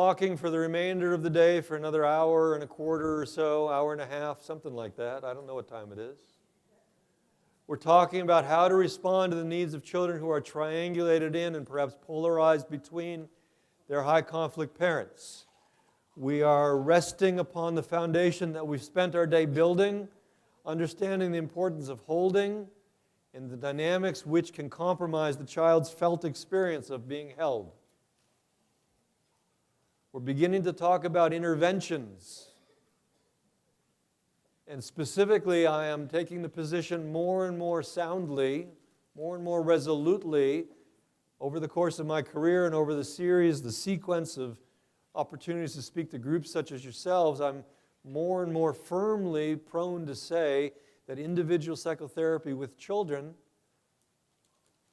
Talking for the remainder of the day for another hour and a quarter or so, hour and a half, something like that. I don't know what time it is. We're talking about how to respond to the needs of children who are triangulated in and perhaps polarized between their high conflict parents. We are resting upon the foundation that we've spent our day building, understanding the importance of holding and the dynamics which can compromise the child's felt experience of being held. We're beginning to talk about interventions. And specifically, I am taking the position more and more soundly, more and more resolutely over the course of my career and over the sequence of opportunities to speak to groups such as yourselves. I'm more and more firmly prone to say that individual psychotherapy with children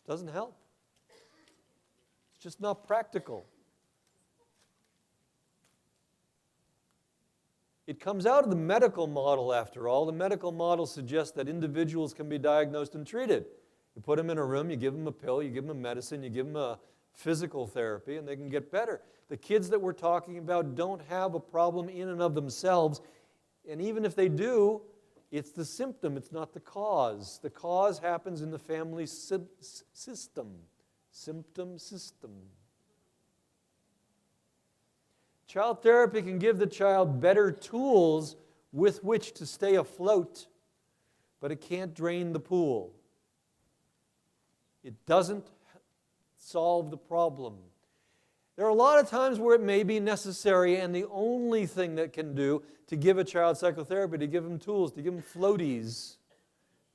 doesn't help. It's just not practical. It comes out of the medical model, after all. The medical model suggests that individuals can be diagnosed and treated. You put them in a room, you give them a pill, you give them a medicine, you give them a physical therapy, and they can get better. The kids that we're talking about don't have a problem in and of themselves, and even if they do, it's the symptom, it's not the cause. The cause happens in the family system, symptom system. Child therapy can give the child better tools with which to stay afloat, but it can't drain the pool. It doesn't solve the problem. There are a lot of times where it may be necessary, and the only thing that can do to give a child psychotherapy, to give them tools, to give them floaties,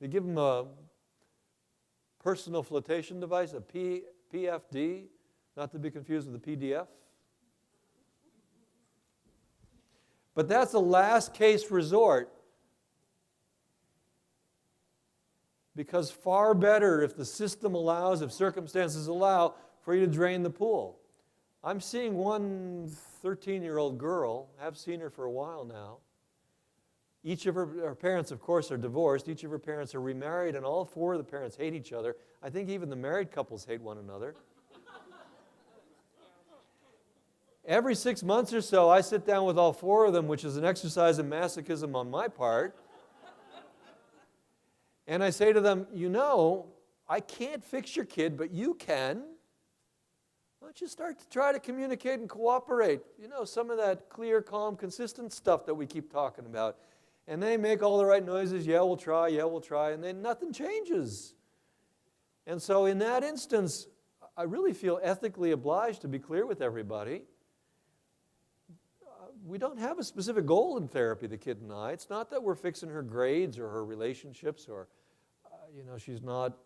to give them a personal flotation device, a PFD, not to be confused with a PDF. But that's a last case resort, because far better, if the system allows, if circumstances allow, for you to drain the pool. I'm seeing one 13-year-old girl, have seen her for a while now. Each of her parents, of course, are divorced. Each of her parents are remarried, and all four of the parents hate each other. I think even the married couples hate one another. Every 6 months or so, I sit down with all four of them, which is an exercise in masochism on my part. And I say to them, you know, I can't fix your kid, but you can. Why don't you start to try to communicate and cooperate? You know, some of that clear, calm, consistent stuff that we keep talking about. And they make all the right noises, yeah, we'll try, and then nothing changes. And so in that instance, I really feel ethically obliged to be clear with everybody. We don't have a specific goal in therapy, the kid and I. It's not that we're fixing her grades or her relationships or, she's not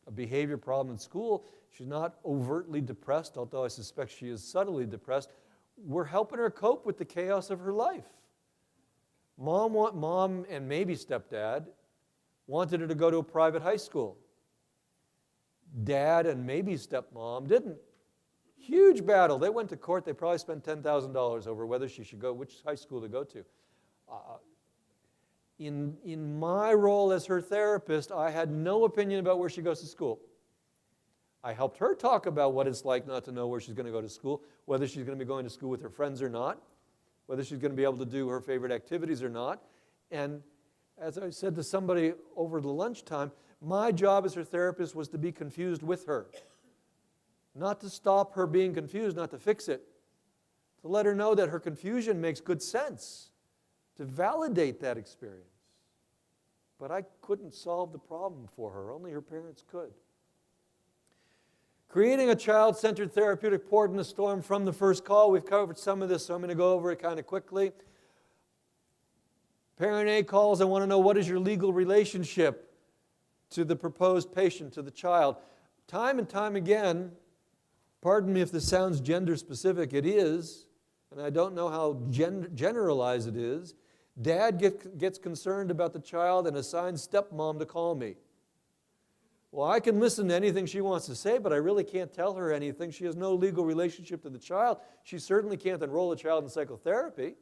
a behavior problem in school. She's not overtly depressed, although I suspect she is subtly depressed. We're helping her cope with the chaos of her life. Mom and maybe stepdad wanted her to go to a private high school. Dad and maybe stepmom didn't. Huge battle. They went to court. They probably spent $10,000 over whether she should go, which high school to go to. In my role as her therapist, I had no opinion about where she goes to school. I helped her talk about what it's like not to know where she's going to go to school, whether she's going to be going to school with her friends or not, whether she's going to be able to do her favorite activities or not. And as I said to somebody over the lunchtime, my job as her therapist was to be confused with her. Not to stop her being confused, not to fix it. To let her know that her confusion makes good sense. To validate that experience. But I couldn't solve the problem for her. Only her parents could. Creating a child-centered therapeutic port in the storm from the first call. We've covered some of this, so I'm going to go over it kind of quickly. Parent A calls, I want to know, what is your legal relationship to the proposed patient, to the child? Time and time again, pardon me if this sounds gender specific, it is, and I don't know how generalized it is. Dad gets concerned about the child and assigns stepmom to call me. Well, I can listen to anything she wants to say, but I really can't tell her anything. She has no legal relationship to the child. She certainly can't enroll the child in psychotherapy.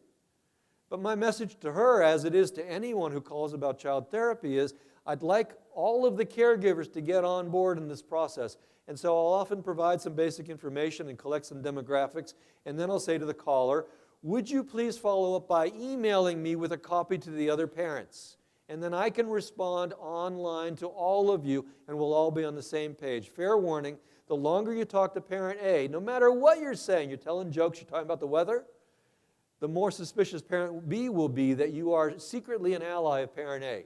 But my message to her, as it is to anyone who calls about child therapy, is I'd like all of the caregivers to get on board in this process. And so I'll often provide some basic information and collect some demographics, and then I'll say to the caller, would you please follow up by emailing me with a copy to the other parents? And then I can respond online to all of you, and we'll all be on the same page. Fair warning, the longer you talk to parent A, no matter what you're saying, you're telling jokes, you're talking about the weather, the more suspicious parent B will be that you are secretly an ally of parent A.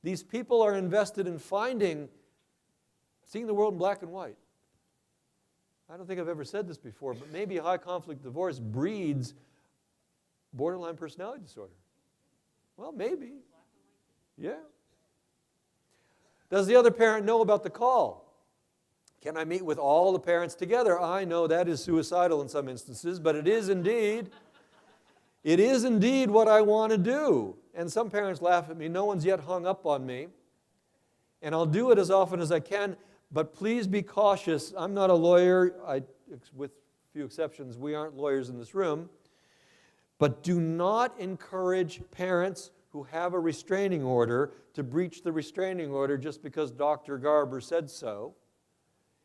These people are invested in seeing the world in black and white. I don't think I've ever said this before, but maybe high conflict divorce breeds borderline personality disorder. Well, maybe. Yeah. Does the other parent know about the call? Can I meet with all the parents together? I know that is suicidal in some instances, but it is indeed what I want to do. And some parents laugh at me. No one's yet hung up on me. And I'll do it as often as I can, but please be cautious. I'm not a lawyer. With few exceptions, we aren't lawyers in this room. But do not encourage parents who have a restraining order to breach the restraining order just because Dr. Garber said so.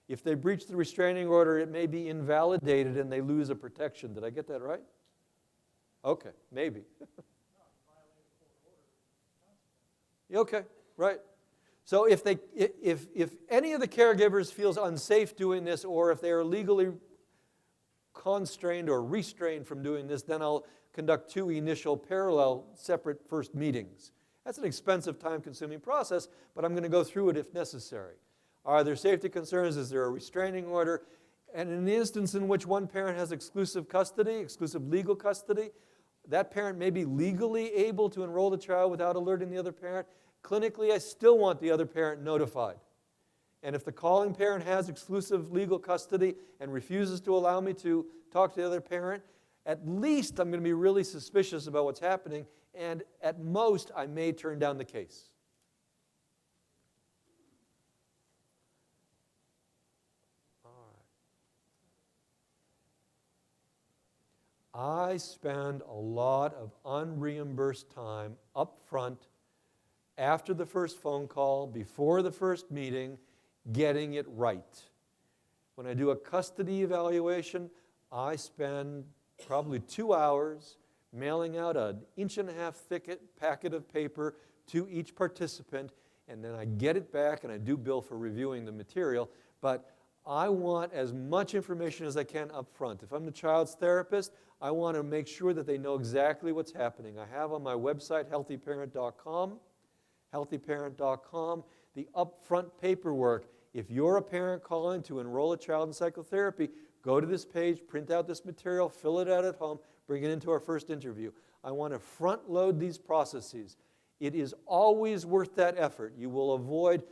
If they breach the restraining order, it may be invalidated and they lose a protection. Did I get that right? Okay, maybe. Okay, right. So if any of the caregivers feels unsafe doing this, or if they are legally constrained or restrained from doing this, then I'll conduct 2 initial parallel separate first meetings. That's an expensive, time-consuming process, but I'm going to go through it if necessary. Are there safety concerns? Is there a restraining order? And in the instance in which one parent has exclusive custody, exclusive legal custody, that parent may be legally able to enroll the child without alerting the other parent. Clinically, I still want the other parent notified. And if the calling parent has exclusive legal custody and refuses to allow me to talk to the other parent, at least I'm going to be really suspicious about what's happening, and at most, I may turn down the case. I spend a lot of unreimbursed time up front, after the first phone call, before the first meeting, getting it right. When I do a custody evaluation, I spend probably 2 hours mailing out an 1.5-inch thick packet of paper to each participant, and then I get it back and I do bill for reviewing the material. But I want as much information as I can up front. If I'm the child's therapist, I want to make sure that they know exactly what's happening. I have on my website, healthyparent.com, the upfront paperwork. If you're a parent calling to enroll a child in psychotherapy, go to this page, print out this material, fill it out at home, bring it into our first interview. I want to front load these processes. It is always worth that effort. You will avoid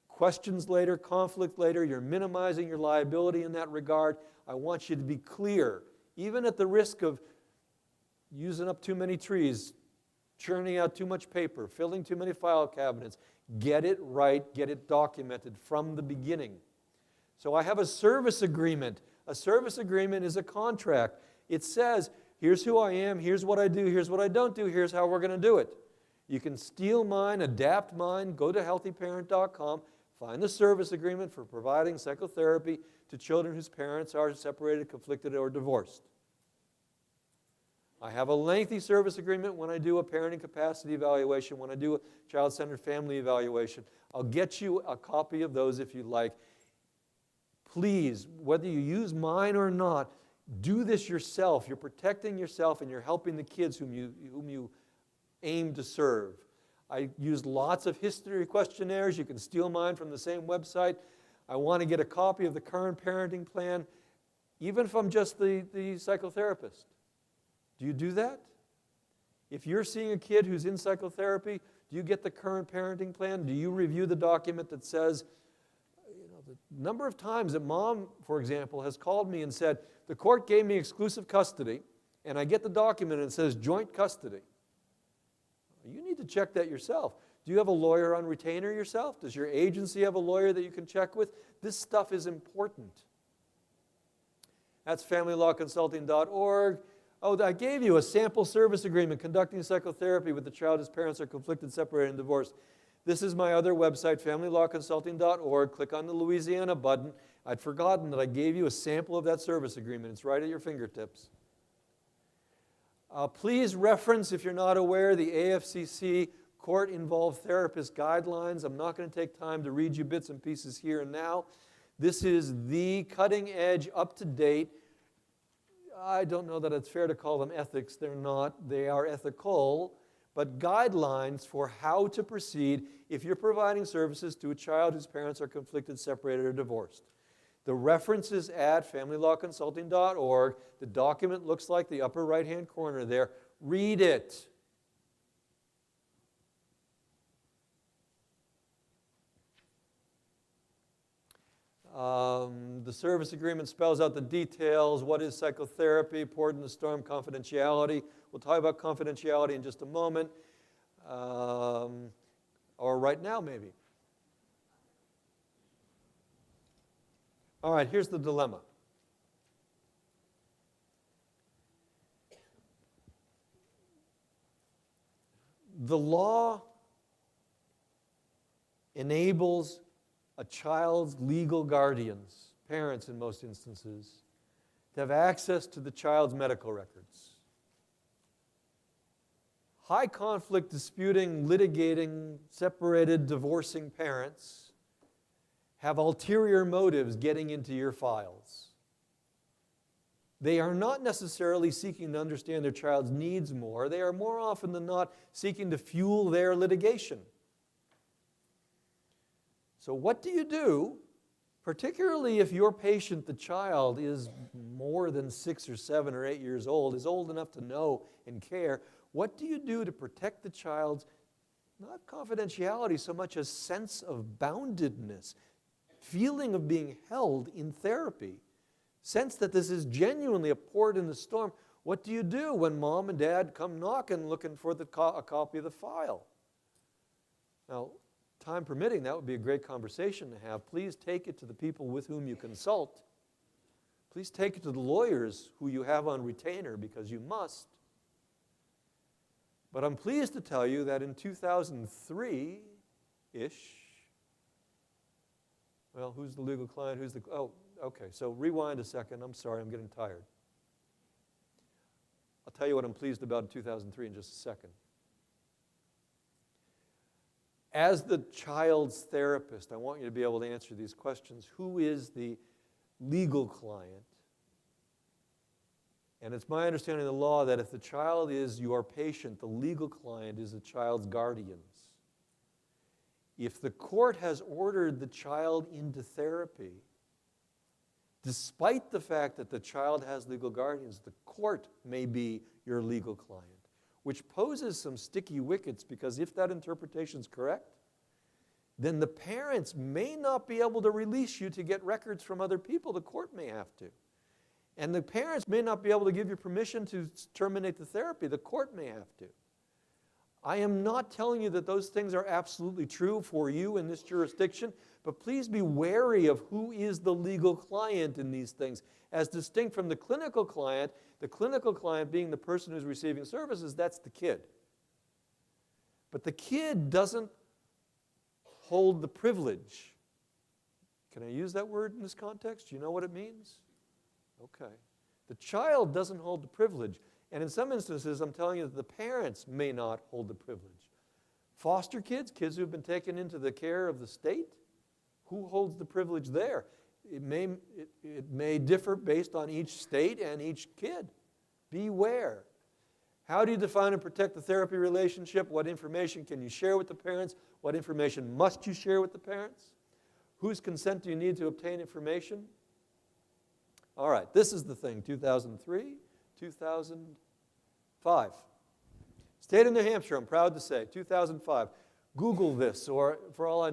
questions later, conflict later. You're minimizing your liability in that regard. I want you to be clear, even at the risk of using up too many trees, churning out too much paper, filling too many file cabinets. Get it right, get it documented from the beginning. So I have a service agreement. A service agreement is a contract. It says, here's who I am, here's what I do, here's what I don't do, here's how we're going to do it. You can steal mine, adapt mine, go to healthyparent.com, find the service agreement for providing psychotherapy to children whose parents are separated, conflicted, or divorced. I have a lengthy service agreement when I do a parenting capacity evaluation, when I do a child-centered family evaluation. I'll get you a copy of those if you'd like. Please, whether you use mine or not, do this yourself. You're protecting yourself and you're helping the kids whom you aim to serve. I use lots of history questionnaires. You can steal mine from the same website. I want to get a copy of the current parenting plan, even if I'm just the psychotherapist. Do you do that? If you're seeing a kid who's in psychotherapy, do you get the current parenting plan? Do you review the document that says, the number of times that mom, for example, has called me and said, the court gave me exclusive custody, and I get the document and it says joint custody. You need to check that yourself. Do you have a lawyer on retainer yourself? Does your agency have a lawyer that you can check with? This stuff is important. That's familylawconsulting.org. Oh, I gave you a sample service agreement conducting psychotherapy with the child whose parents are conflicted, separated, and divorced. This is my other website, familylawconsulting.org. Click on the Louisiana button. I'd forgotten that I gave you a sample of that service agreement. It's right at your fingertips. Please reference, if you're not aware, the AFCC Court-Involved Therapist Guidelines. I'm not going to take time to read you bits and pieces here and now. This is the cutting-edge, up-to-date, I don't know that it's fair to call them ethics. They're not. They are ethical, but guidelines for how to proceed if you're providing services to a child whose parents are conflicted, separated, or divorced. The reference is at familylawconsulting.org. The document looks like the upper right-hand corner there. Read it. The service agreement spells out the details. What is psychotherapy? Port in the storm, confidentiality. We'll talk about confidentiality in just a moment. Or right now, maybe. All right, here's the dilemma. The law enables a child's legal guardians, parents in most instances, to have access to the child's medical records. High conflict disputing, litigating, separated, divorcing parents have ulterior motives getting into your files. They are not necessarily seeking to understand their child's needs more. They are more often than not seeking to fuel their litigation. So what do you do, particularly if your patient, the child, is more than 6 or 7 or 8 years old, is old enough to know and care? What do you do to protect the child's, not confidentiality so much as sense of boundedness, feeling of being held in therapy, sense that this is genuinely a port in the storm? What do you do when mom and dad come knocking looking for a copy of the file? Now, time permitting, that would be a great conversation to have. Please take it to the people with whom you consult. Please take it to the lawyers who you have on retainer, because you must. But I'm pleased to tell you that in 2003-ish, well, who's the legal client? Oh, okay, so rewind a second. I'm sorry, I'm getting tired. I'll tell you what I'm pleased about in 2003 in just a second. As the child's therapist, I want you to be able to answer these questions. Who is the legal client? And it's my understanding of the law that if the child is your patient, the legal client is the child's guardians. If the court has ordered the child into therapy, despite the fact that the child has legal guardians, the court may be your legal client, which poses some sticky wickets, because if that interpretation is correct, then the parents may not be able to release you to get records from other people. The court may have to. And the parents may not be able to give you permission to terminate the therapy. The court may have to. I am not telling you that those things are absolutely true for you in this jurisdiction, but please be wary of who is the legal client in these things. As distinct from the clinical client being the person who's receiving services, that's the kid. But the kid doesn't hold the privilege. Can I use that word in this context? Do you know what it means? Okay. The child doesn't hold the privilege. And in some instances, I'm telling you that the parents may not hold the privilege. Foster kids, kids who have been taken into the care of the state, who holds the privilege there? It may differ based on each state and each kid. Beware. How do you define and protect the therapy relationship? What information can you share with the parents? What information must you share with the parents? Whose consent do you need to obtain information? All right, this is the thing, 2003, 2005. State of New Hampshire, I'm proud to say, 2005. Google this, or for all I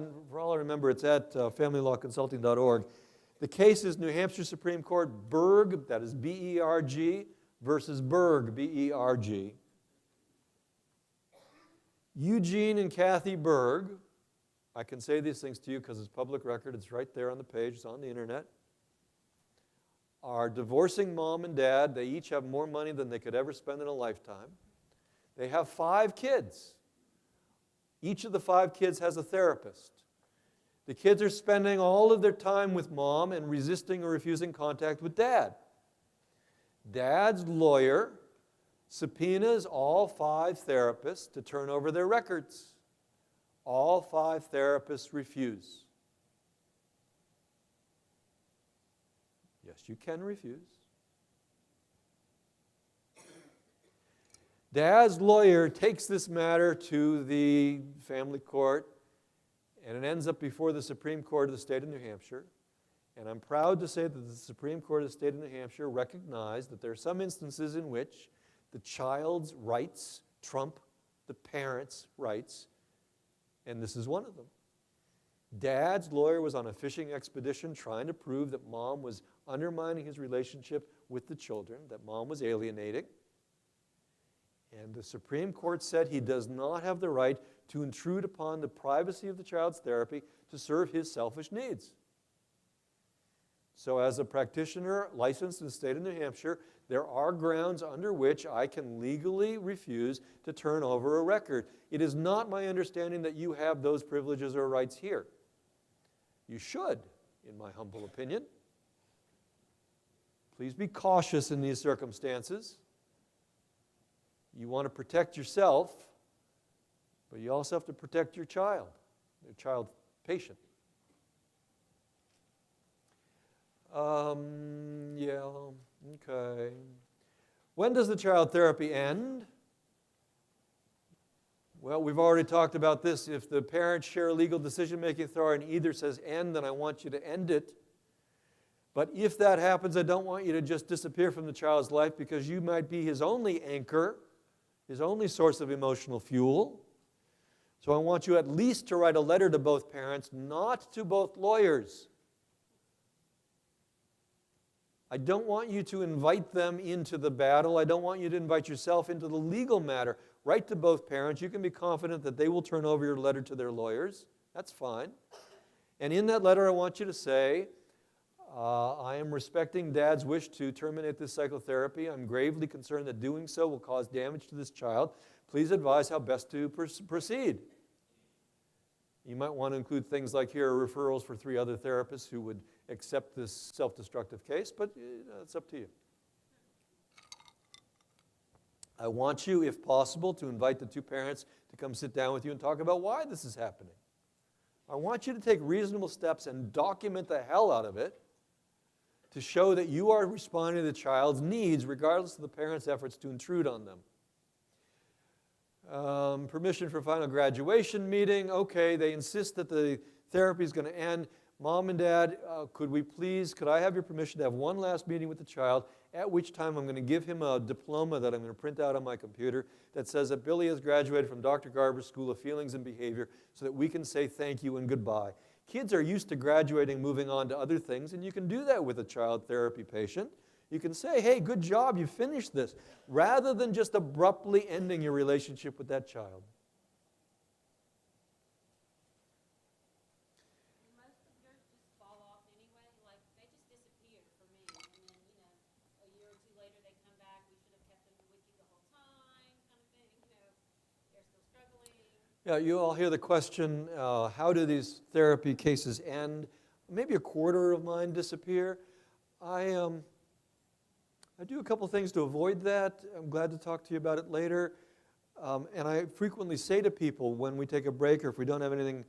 remember, it's at familylawconsulting.org. The case is New Hampshire Supreme Court, Berg, that is B-E-R-G, versus Berg, B-E-R-G. Eugene and Kathy Berg, I can say these things to you because it's public record, it's right there on the page, it's on the internet, are divorcing mom and dad. They each have more money than they could ever spend in a lifetime. They have 5 kids. Each of the 5 kids has a therapist. The kids are spending all of their time with mom and resisting or refusing contact with dad. Dad's lawyer subpoenas all 5 therapists to turn over their records. All 5 therapists refuse. Yes, you can refuse. Dad's lawyer takes this matter to the family court, and it ends up before the Supreme Court of the state of New Hampshire. And I'm proud to say that the Supreme Court of the state of New Hampshire recognized that there are some instances in which the child's rights trump the parent's rights, and this is one of them. Dad's lawyer was on a fishing expedition trying to prove that mom was undermining his relationship with the children, that mom was alienating. And the Supreme Court said he does not have the right to intrude upon the privacy of the child's therapy to serve his selfish needs. So as a practitioner licensed in the state of New Hampshire, there are grounds under which I can legally refuse to turn over a record. It is not my understanding that you have those privileges or rights here. You should, in my humble opinion. Please be cautious in these circumstances. You want to protect yourself, but you also have to protect your child patient. Yeah, okay. When does the child therapy end? Well, we've already talked about this. If the parents share legal decision-making authority and either says end, then I want you to end it. But if that happens, I don't want you to just disappear from the child's life because you might be his only anchor, his only source of emotional fuel. So I want you at least to write a letter to both parents, not to both lawyers. I don't want you to invite them into the battle. I don't want you to invite yourself into the legal matter. Write to both parents. You can be confident that they will turn over your letter to their lawyers. That's fine. And in that letter, I want you to say, I am respecting Dad's wish to terminate this psychotherapy. I'm gravely concerned that doing so will cause damage to this child. Please advise how best to proceed. You might want to include things like here are referrals for 3 other therapists who would accept this self-destructive case, but it's up to you. I want you, if possible, to invite the 2 parents to come sit down with you and talk about why this is happening. I want you to take reasonable steps and document the hell out of it to show that you are responding to the child's needs regardless of the parents' efforts to intrude on them. Permission for final graduation meeting. Okay, they insist that the therapy is going to end. Mom and Dad, could I have your permission to have one last meeting with the child, at which time I'm going to give him a diploma that I'm going to print out on my computer that says that Billy has graduated from Dr. Garber's School of Feelings and Behavior so that we can say thank you and goodbye. Kids are used to graduating, moving on to other things, and you can do that with a child therapy patient. You can say, hey, good job, you finished this, rather than just abruptly ending your relationship with that child. Most of yours just fall off anyway, like they just disappear for me. And then, a year or 2 later they come back, we should have kept them with you the whole time, kind of thing, they're still struggling. Yeah, you all hear the question, how do these therapy cases end? Maybe a quarter of mine disappear. I do a couple things to avoid that. I'm glad to talk to you about it later. And I frequently say to people when we take a break or if we don't have anything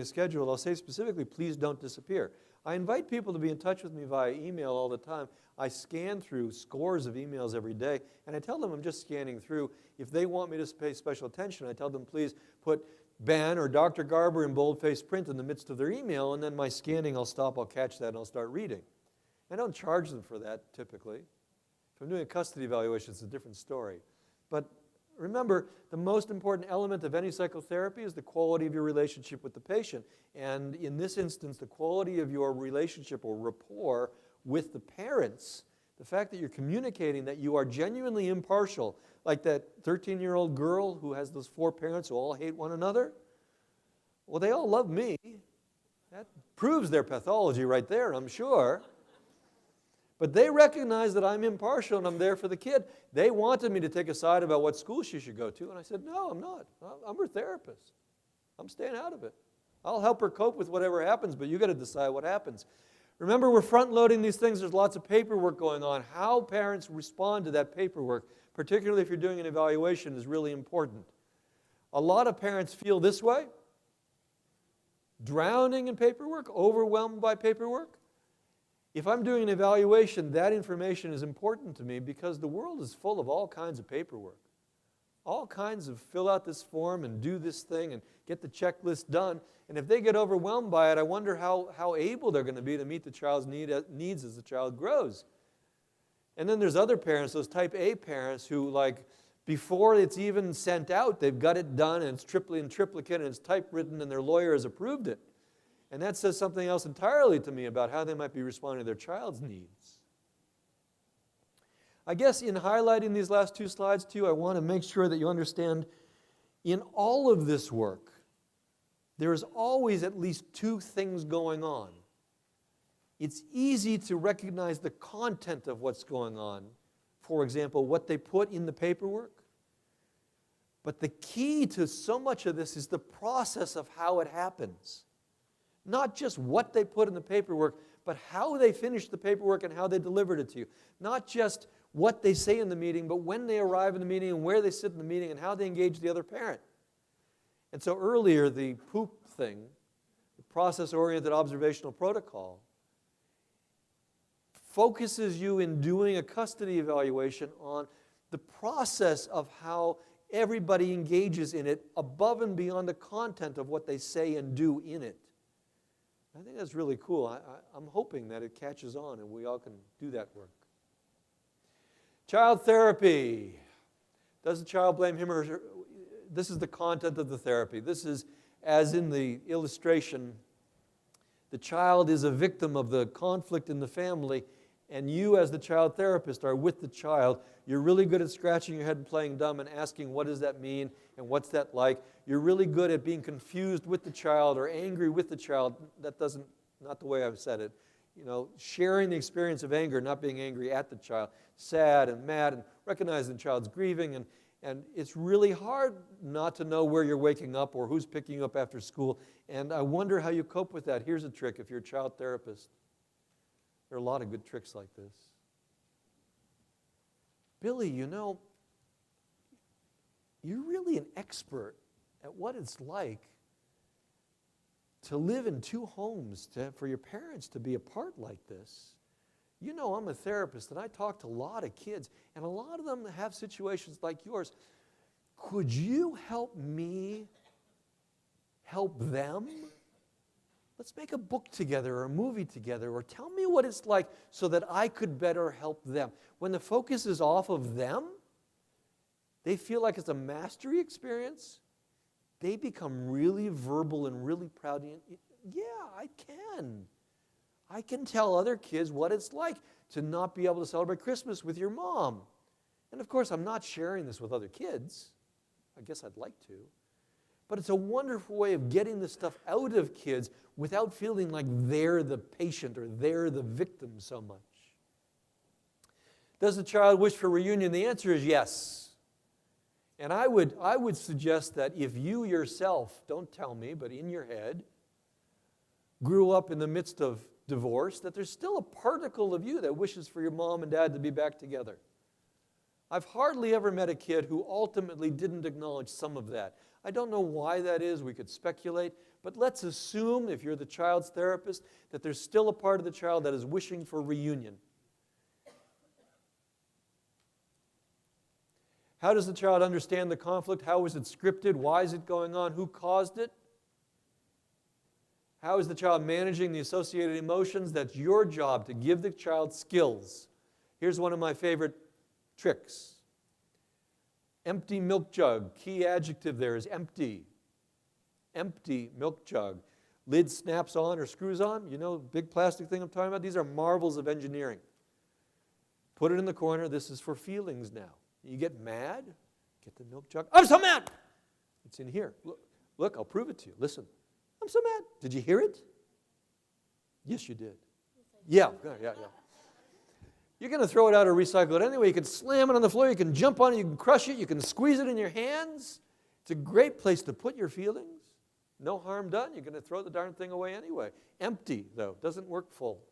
scheduled, I'll say specifically, please don't disappear. I invite people to be in touch with me via email all the time. I scan through scores of emails every day, and I tell them I'm just scanning through. If they want me to pay special attention, I tell them, please put Ben or Dr. Garber in boldface print in the midst of their email, and then my scanning, I'll stop, I'll catch that, and I'll start reading. I don't charge them for that, typically. If I'm doing a custody evaluation, it's a different story. But remember, the most important element of any psychotherapy is the quality of your relationship with the patient. And in this instance, the quality of your relationship or rapport with the parents, the fact that you're communicating that you are genuinely impartial, like that 13-year-old girl who has those 4 parents who all hate one another. Well, they all love me. That proves their pathology right there, I'm sure. But they recognize that I'm impartial and I'm there for the kid. They wanted me to take a side about what school she should go to, and I said, no, I'm not. I'm her therapist. I'm staying out of it. I'll help her cope with whatever happens, but you got to decide what happens. Remember, we're front-loading these things. There's lots of paperwork going on. How parents respond to that paperwork, particularly if you're doing an evaluation, is really important. A lot of parents feel this way, drowning in paperwork, overwhelmed by paperwork. If I'm doing an evaluation, that information is important to me because the world is full of all kinds of paperwork. All kinds of fill out this form and do this thing and get the checklist done. And if they get overwhelmed by it, I wonder how able they're going to be to meet the child's needs as the child grows. And then there's other parents, those type A parents who, like, before it's even sent out, they've got it done and it's triplicate and it's typewritten and their lawyer has approved it. And that says something else entirely to me about how they might be responding to their child's needs. I guess in highlighting these last two slides to you, I want to make sure that you understand in all of this work, there is always at least two things going on. It's easy to recognize the content of what's going on. For example, what they put in the paperwork. But the key to so much of this is the process of how it happens. Not just what they put in the paperwork, but how they finished the paperwork and how they delivered it to you. Not just what they say in the meeting, but when they arrive in the meeting and where they sit in the meeting and how they engage the other parent. And so earlier, the POOP thing, the process-oriented observational protocol, focuses you in doing a custody evaluation on the process of how everybody engages in it above and beyond the content of what they say and do in it. I think that's really cool. I'm hoping that it catches on and we all can do that work. Child therapy. Does the child blame him or her? This is the content of the therapy. This is, as in the illustration, the child is a victim of the conflict in the family, and you as the child therapist are with the child. You're really good at scratching your head and playing dumb and asking, what does that mean and what's that like? You're really good at being confused with the child or angry with the child. Not the way I've said it. You know, sharing the experience of anger, not being angry at the child, sad and mad, and recognizing the child's grieving. And it's really hard not to know where you're waking up or who's picking you up after school. And I wonder how you cope with that. Here's a trick if you're a child therapist. There are a lot of good tricks like this. Billy, you know, you're really an expert at what it's like to live in two homes, for your parents to be apart like this. You know, I'm a therapist, and I talk to a lot of kids, and a lot of them have situations like yours. Could you help me help them? Let's make a book together or a movie together, or tell me what it's like so that I could better help them. When the focus is off of them, they feel like it's a mastery experience. They become really verbal and really proud. Yeah, I can. I can tell other kids what it's like to not be able to celebrate Christmas with your mom. And of course, I'm not sharing this with other kids. I guess I'd like to. But it's a wonderful way of getting this stuff out of kids without feeling like they're the patient or they're the victim so much. Does the child wish for reunion? The answer is yes. And I would suggest that if you yourself, don't tell me, but in your head, grew up in the midst of divorce, that there's still a particle of you that wishes for your mom and dad to be back together. I've hardly ever met a kid who ultimately didn't acknowledge some of that. I don't know why that is. We could speculate. But let's assume, if you're the child's therapist, that there's still a part of the child that is wishing for reunion. How does the child understand the conflict? How is it scripted? Why is it going on? Who caused it? How is the child managing the associated emotions? That's your job, to give the child skills. Here's one of my favorite tricks. Empty milk jug. Key adjective there is empty. Empty milk jug. Lid snaps on or screws on. You know, big plastic thing I'm talking about? These are marvels of engineering. Put it in the corner. This is for feelings now. You get mad, get the milk jug. I'm so mad! It's in here. Look, I'll prove it to you. Listen. I'm so mad. Did you hear it? Yes, you did. Yeah. You're going to throw it out or recycle it anyway. You can slam it on the floor. You can jump on it. You can crush it. You can squeeze it in your hands. It's a great place to put your feelings. No harm done. You're going to throw the darn thing away anyway. Empty, though. Doesn't work full.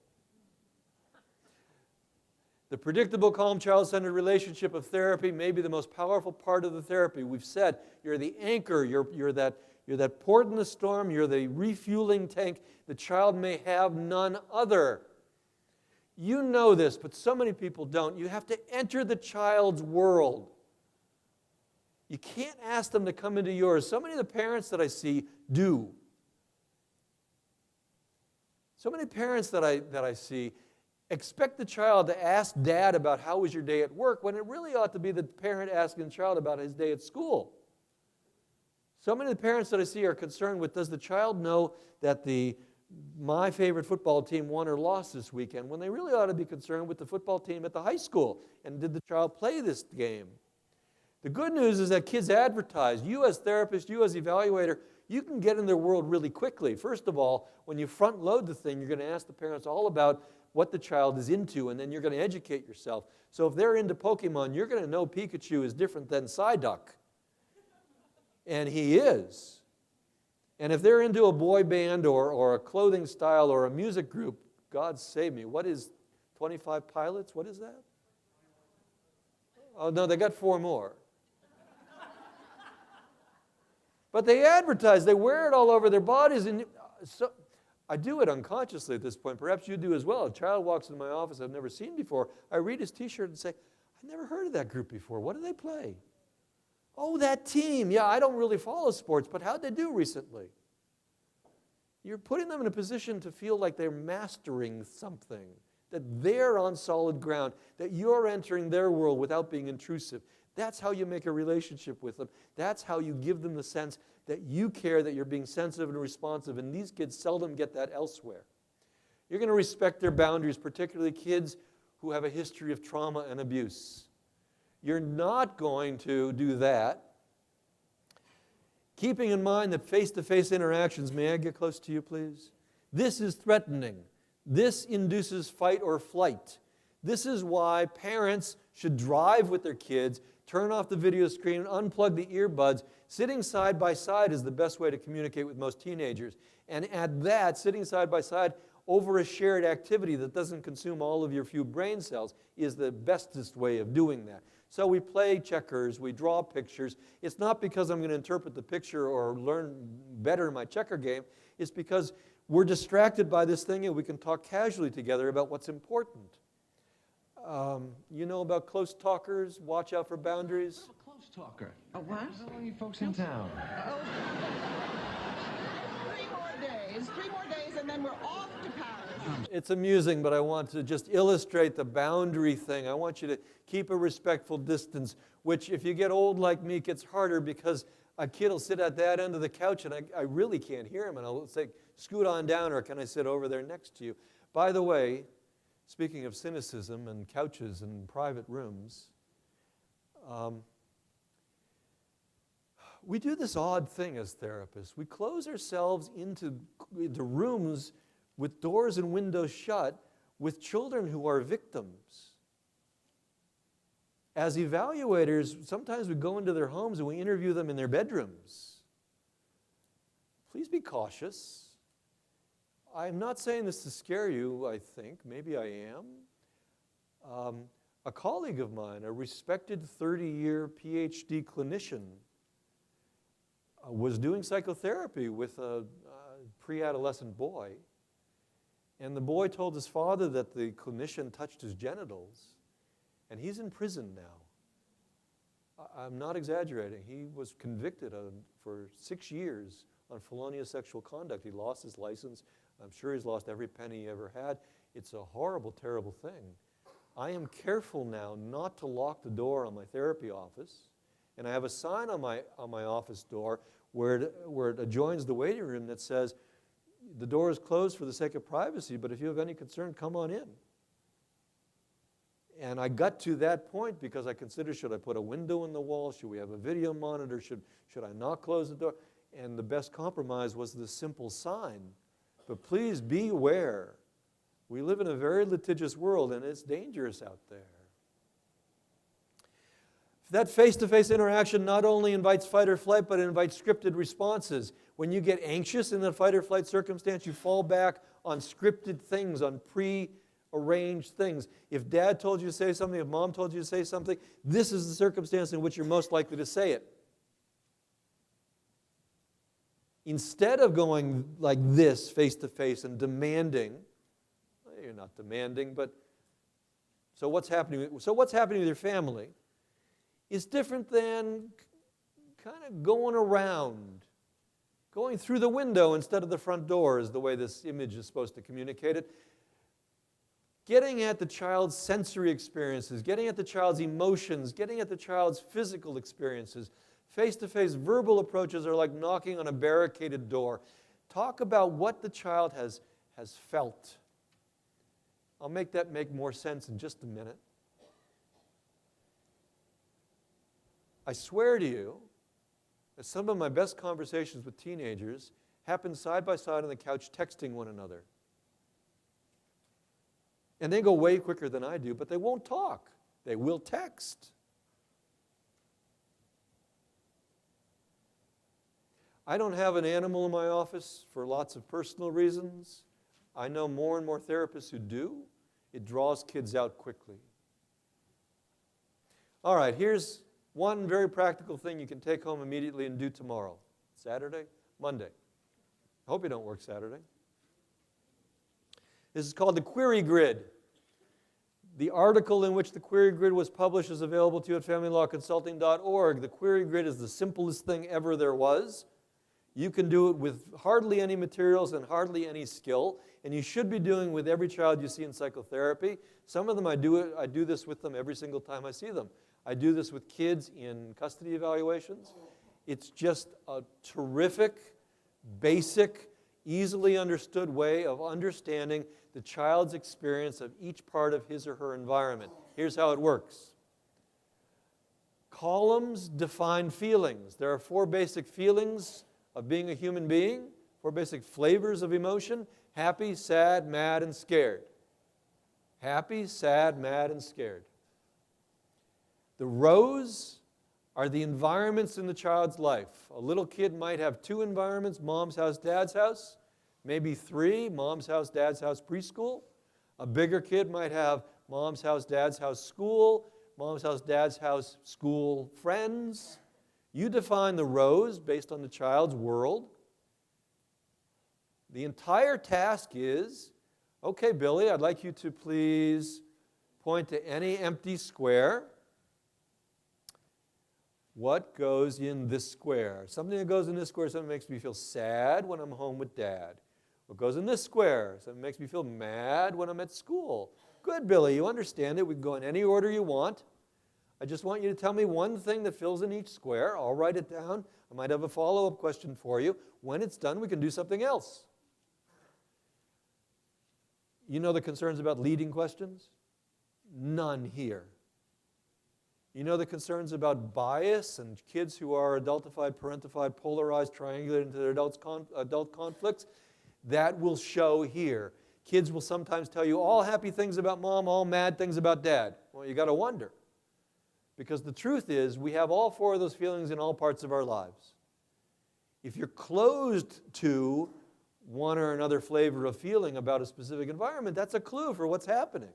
The predictable, calm, child-centered relationship of therapy may be the most powerful part of the therapy. We've said you're the anchor, you're that port in the storm, you're the refueling tank. The child may have none other. You know this, but so many people don't. You have to enter the child's world. You can't ask them to come into yours. So many of the parents that I see do. So many parents that I see expect the child to ask dad about how was your day at work when it really ought to be the parent asking the child about his day at school. So many of the parents that I see are concerned with, does the child know that my favorite football team won or lost this weekend, when they really ought to be concerned with the football team at the high school, and did the child play this game? The good news is that kids advertise. You as therapist, you as evaluator, you can get in their world really quickly. First of all, when you front load the thing, you're going to ask the parents all about what the child is into, and then you're going to educate yourself. So if they're into Pokemon, you're going to know Pikachu is different than Psyduck. And he is. And if they're into a boy band or a clothing style or a music group, God save me, what is 25 Pilots? What is that? Oh, no, they got 4 more. But they advertise, they wear it all over their bodies. And so, I do it unconsciously at this point. Perhaps you do as well. A child walks into my office I've never seen before. I read his T-shirt and say, I never heard of that group before. What do they play? Oh, that team. Yeah, I don't really follow sports, but how'd they do recently? You're putting them in a position to feel like they're mastering something, that they're on solid ground, that you're entering their world without being intrusive. That's how you make a relationship with them. That's how you give them the sense that you care, that you're being sensitive and responsive, and these kids seldom get that elsewhere. You're going to respect their boundaries, particularly kids who have a history of trauma and abuse. You're not going to do that. Keeping in mind that face-to-face interactions, may I get close to you, please? This is threatening. This induces fight or flight. This is why parents should drive with their kids, turn off the video screen, unplug the earbuds. Sitting side by side is the best way to communicate with most teenagers. And at that, sitting side by side over a shared activity that doesn't consume all of your few brain cells is the bestest way of doing that. So we play checkers, we draw pictures. It's not because I'm going to interpret the picture or learn better in my checker game. It's because we're distracted by this thing and we can talk casually together about what's important. You know about close talkers? Watch out for boundaries. I'm a close talker. A what? How long are you folks in town? Oh. 3 more days, and then we're off to Paris. It's amusing, but I want to just illustrate the boundary thing. I want you to keep a respectful distance, which if you get old like me, gets harder because a kid will sit at that end of the couch and I really can't hear him. And I'll say, scoot on down, or can I sit over there next to you? By the way, speaking of cynicism and couches and private rooms, we do this odd thing as therapists. We close ourselves into rooms with doors and windows shut with children who are victims. As evaluators, sometimes we go into their homes and we interview them in their bedrooms. Please be cautious. I'm not saying this to scare you, I think. Maybe I am. A colleague of mine, a respected 30-year PhD clinician, was doing psychotherapy with a pre-adolescent boy. And the boy told his father that the clinician touched his genitals. And he's in prison now. I'm not exaggerating. He was convicted for 6 years on felonious sexual conduct. He lost his license. I'm sure he's lost every penny he ever had. It's a horrible, terrible thing. I am careful now not to lock the door on my therapy office. And I have a sign on my office door where it adjoins the waiting room that says, the door is closed for the sake of privacy, but if you have any concern, come on in. And I got to that point because I considered, should I put a window in the wall? Should we have a video monitor? Should I not close the door? And the best compromise was the simple sign. But please be aware. We live in a very litigious world, and it's dangerous out there. That face-to-face interaction not only invites fight or flight, but it invites scripted responses. When you get anxious in a fight or flight circumstance, you fall back on scripted things, on pre-arranged things. If dad told you to say something, if mom told you to say something, this is the circumstance in which you're most likely to say it. Instead of going like this, face-to-face, and demanding, well, you're not demanding, but so what's happening with your family is different than kind of going around. Going through the window instead of the front door is the way this image is supposed to communicate it. Getting at the child's sensory experiences, getting at the child's emotions, getting at the child's physical experiences. Face-to-face verbal approaches are like knocking on a barricaded door. Talk about what the child has felt. I'll make that make more sense in just a minute. I swear to you that some of my best conversations with teenagers happen side by side on the couch texting one another. And they go way quicker than I do, but they won't talk. They will text. I don't have an animal in my office for lots of personal reasons. I know more and more therapists who do. It draws kids out quickly. All right, here's one very practical thing you can take home immediately and do tomorrow. Saturday? Monday. I hope you don't work Saturday. This is called the query grid. The article in which the query grid was published is available to you at familylawconsulting.org. The query grid is the simplest thing ever there was. You can do it with hardly any materials and hardly any skill, and you should be doing with every child you see in psychotherapy. Some of them I do this with them every single time I see them. I do this with kids in custody evaluations. It's just a terrific, basic, easily understood way of understanding the child's experience of each part of his or her environment. Here's how it works. Columns define feelings. There are 4 basic feelings of being a human being, 4 basic flavors of emotion: happy, sad, mad, and scared. Happy, sad, mad, and scared. The rows are the environments in the child's life. A little kid might have 2 environments: mom's house, dad's house. Maybe 3, mom's house, dad's house, preschool. A bigger kid might have mom's house, dad's house, school. Mom's house, dad's house, school, friends. You define the rows based on the child's world. The entire task is, okay, Billy, I'd like you to please point to any empty square. What goes in this square? Something that goes in this square, something that makes me feel sad when I'm home with Dad. What goes in this square? Something that makes me feel mad when I'm at school. Good, Billy, you understand it. We can go in any order you want. I just want you to tell me one thing that fills in each square. I'll write it down. I might have a follow-up question for you. When it's done, we can do something else. You know the concerns about leading questions? None here. You know the concerns about bias and kids who are adultified, parentified, polarized, triangulated into their adult conflicts? That will show here. Kids will sometimes tell you all happy things about mom, all mad things about dad. Well, you got to wonder. Because the truth is, we have all 4 of those feelings in all parts of our lives. If you're closed to one or another flavor of feeling about a specific environment, that's a clue for what's happening.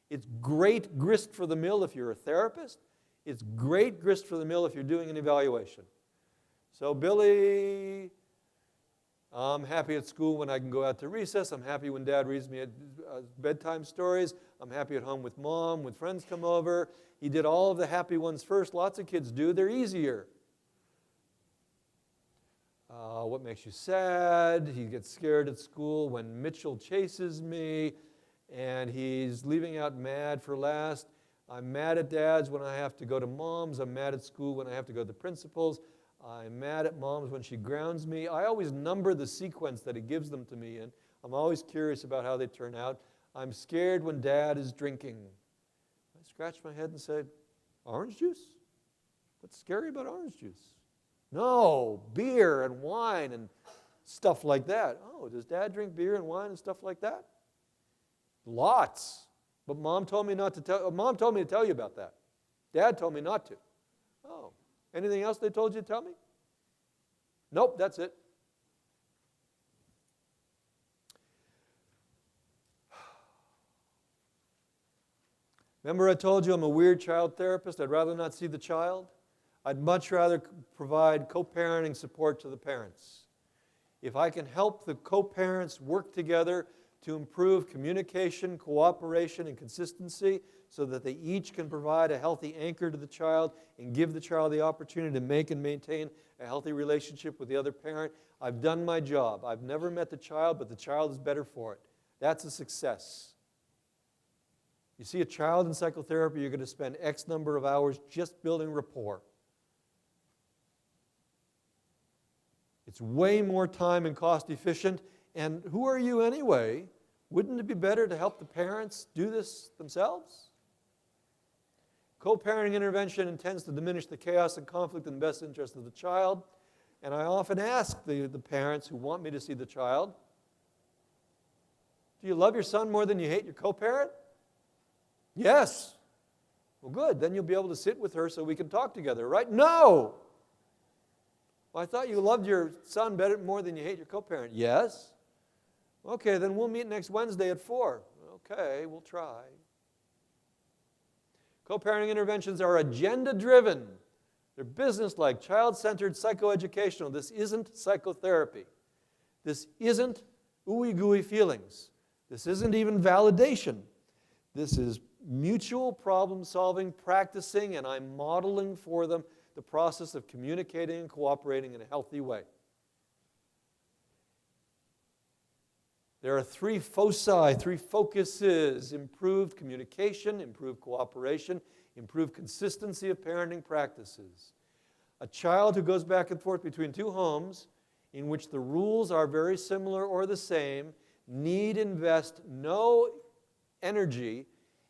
It's great grist for the mill if you're a therapist. It's great grist for the mill if you're doing an evaluation. So, Billy, I'm happy at school when I can go out to recess. I'm happy when Dad reads me bedtime stories. I'm happy at home with Mom, when friends come over. He did all of the happy ones first. Lots of kids do. They're easier. What makes you sad? He gets scared at school when Mitchell chases me, and he's leaving out mad for last. I'm mad at Dad's when I have to go to Mom's. I'm mad at school when I have to go to the principal's. I'm mad at Mom's when she grounds me. I always number the sequence that he gives them to me in. I'm always curious about how they turn out. I'm scared when Dad is drinking. I scratch my head and say, orange juice? What's scary about orange juice? No, beer and wine and stuff like that. Oh, does Dad drink beer and wine and stuff like that? Lots. But Mom told me to tell you about that. Dad told me not to. Oh, anything else they told you to tell me? Nope, that's it. Remember I told you I'm a weird child therapist? I'd rather not see the child. I'd much rather provide co-parenting support to the parents. If I can help the co-parents work together to improve communication, cooperation, and consistency so that they each can provide a healthy anchor to the child and give the child the opportunity to make and maintain a healthy relationship with the other parent, I've done my job. I've never met the child, but the child is better for it. That's a success. You see a child in psychotherapy, you're going to spend X number of hours just building rapport. It's way more time and cost efficient. And who are you anyway? Wouldn't it be better to help the parents do this themselves? Co-parenting intervention intends to diminish the chaos and conflict in the best interest of the child. And I often ask the parents who want me to see the child, do you love your son more than you hate your co-parent? Yes. Well, good. Then you'll be able to sit with her so we can talk together, right? No. Well, I thought you loved your son more than you hate your co-parent. Yes. Okay, then we'll meet next Wednesday at 4. Okay, we'll try. Co-parenting interventions are agenda-driven. They're business-like, child-centered, psychoeducational. This isn't psychotherapy. This isn't ooey-gooey feelings. This isn't even validation. This is mutual problem-solving, practicing, and I'm modeling for them the process of communicating and cooperating in a healthy way. There are 3 foci, 3 focuses: improved communication, improved cooperation, improved consistency of parenting practices. A child who goes back and forth between 2 homes in which the rules are very similar or the same need invest no energy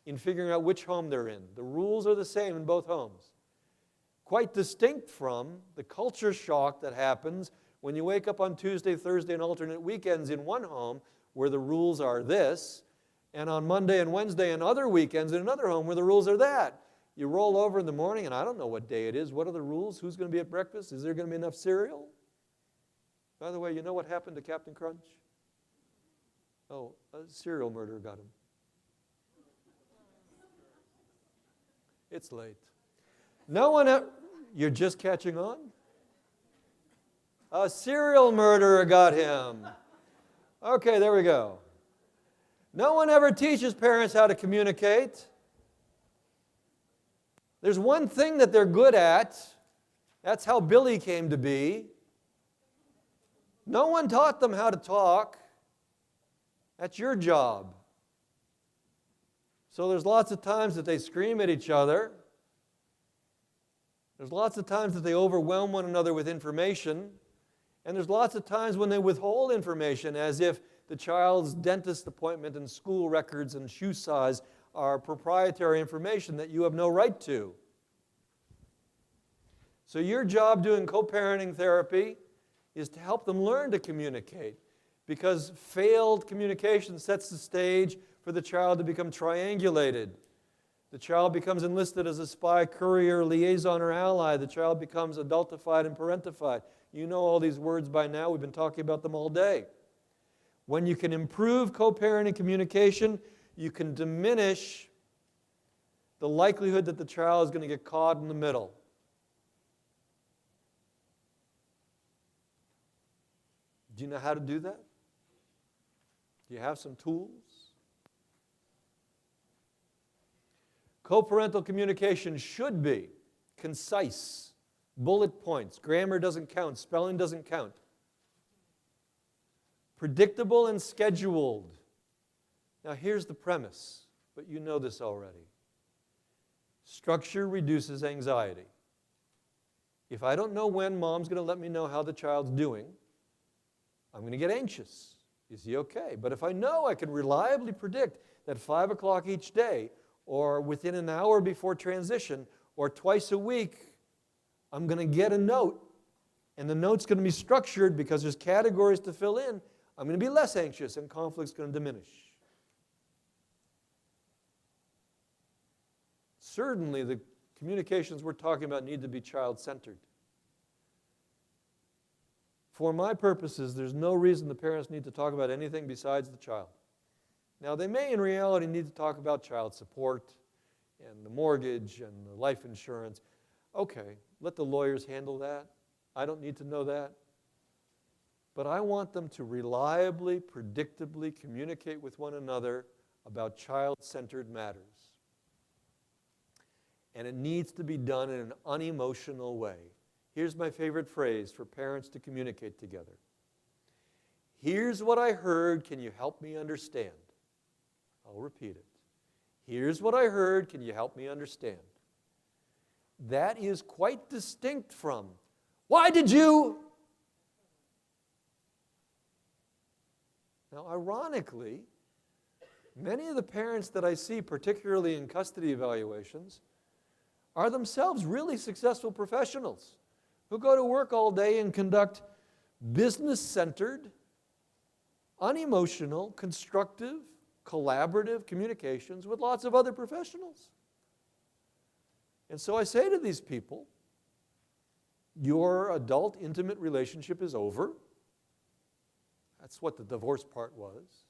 in figuring out which home they're in. The rules are the same in both homes. Quite distinct from the culture shock that happens when you wake up on Tuesday, Thursday, and alternate weekends in one home where the rules are this, and on Monday and Wednesday and other weekends in another home where the rules are that. You roll over in the morning, and I don't know what day it is. What are the rules? Who's going to be at breakfast? Is there going to be enough cereal? By the way, you know what happened to Captain Crunch? Oh, a serial murderer got him. It's late. No one you're just catching on? A serial murderer got him. Okay, there we go. No one ever teaches parents how to communicate. There's one thing that they're good at. That's how Billy came to be. No one taught them how to talk. That's your job. So there's lots of times that they scream at each other. There's lots of times that they overwhelm one another with information. And there's lots of times when they withhold information, as if the child's dentist appointment and school records and shoe size are proprietary information that you have no right to. So your job doing co-parenting therapy is to help them learn to communicate, because failed communication sets the stage for the child to become triangulated. The child becomes enlisted as a spy, courier, liaison, or ally. The child becomes adultified and parentified. You know all these words by now. We've been talking about them all day. When you can improve co-parenting communication, you can diminish the likelihood that the child is going to get caught in the middle. Do you know how to do that? Do you have some tools? Co-parental communication should be concise, bullet points. Grammar doesn't count. Spelling doesn't count. Predictable and scheduled. Now here's the premise, but you know this already. Structure reduces anxiety. If I don't know when Mom's going to let me know how the child's doing, I'm going to get anxious. Is he okay? But if I know I can reliably predict that 5 o'clock each day, or within an hour before transition, or twice a week, I'm going to get a note, and the note's going to be structured because there's categories to fill in, I'm going to be less anxious, and conflict's going to diminish. Certainly, the communications we're talking about need to be child-centered. For my purposes, there's no reason the parents need to talk about anything besides the child. Now, they may in reality need to talk about child support and the mortgage and the life insurance. Okay, let the lawyers handle that. I don't need to know that. But I want them to reliably, predictably communicate with one another about child-centered matters. And it needs to be done in an unemotional way. Here's my favorite phrase for parents to communicate together. Here's what I heard. Can you help me understand? I'll repeat it. Here's what I heard. Can you help me understand? That is quite distinct from, why did you? Now, ironically, many of the parents that I see, particularly in custody evaluations, are themselves really successful professionals who go to work all day and conduct business-centered, unemotional, constructive, collaborative communications with lots of other professionals. And so I say to these people, your adult intimate relationship is over. That's what the divorce part was.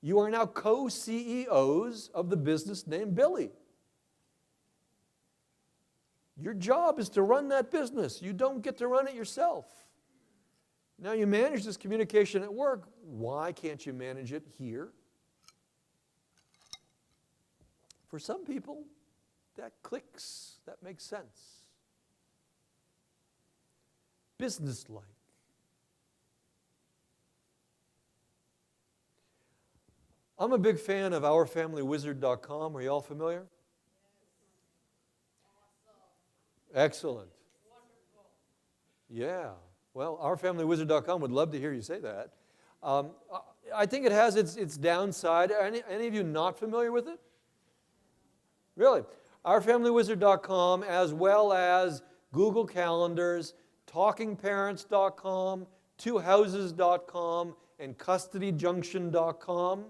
You are now co-CEOs of the business named Billy. Your job is to run that business. You don't get to run it yourself. Now you manage this communication at work. Why can't you manage it here? For some people, that clicks. That makes sense. Businesslike. I'm a big fan of OurFamilyWizard.com. Are you all familiar? Excellent. Yeah. Well, OurFamilyWizard.com would love to hear you say that. I think it has its downside. Are any of you not familiar with it? Really? OurFamilyWizard.com, as well as Google Calendars, TalkingParents.com, TwoHouses.com, and CustodyJunction.com.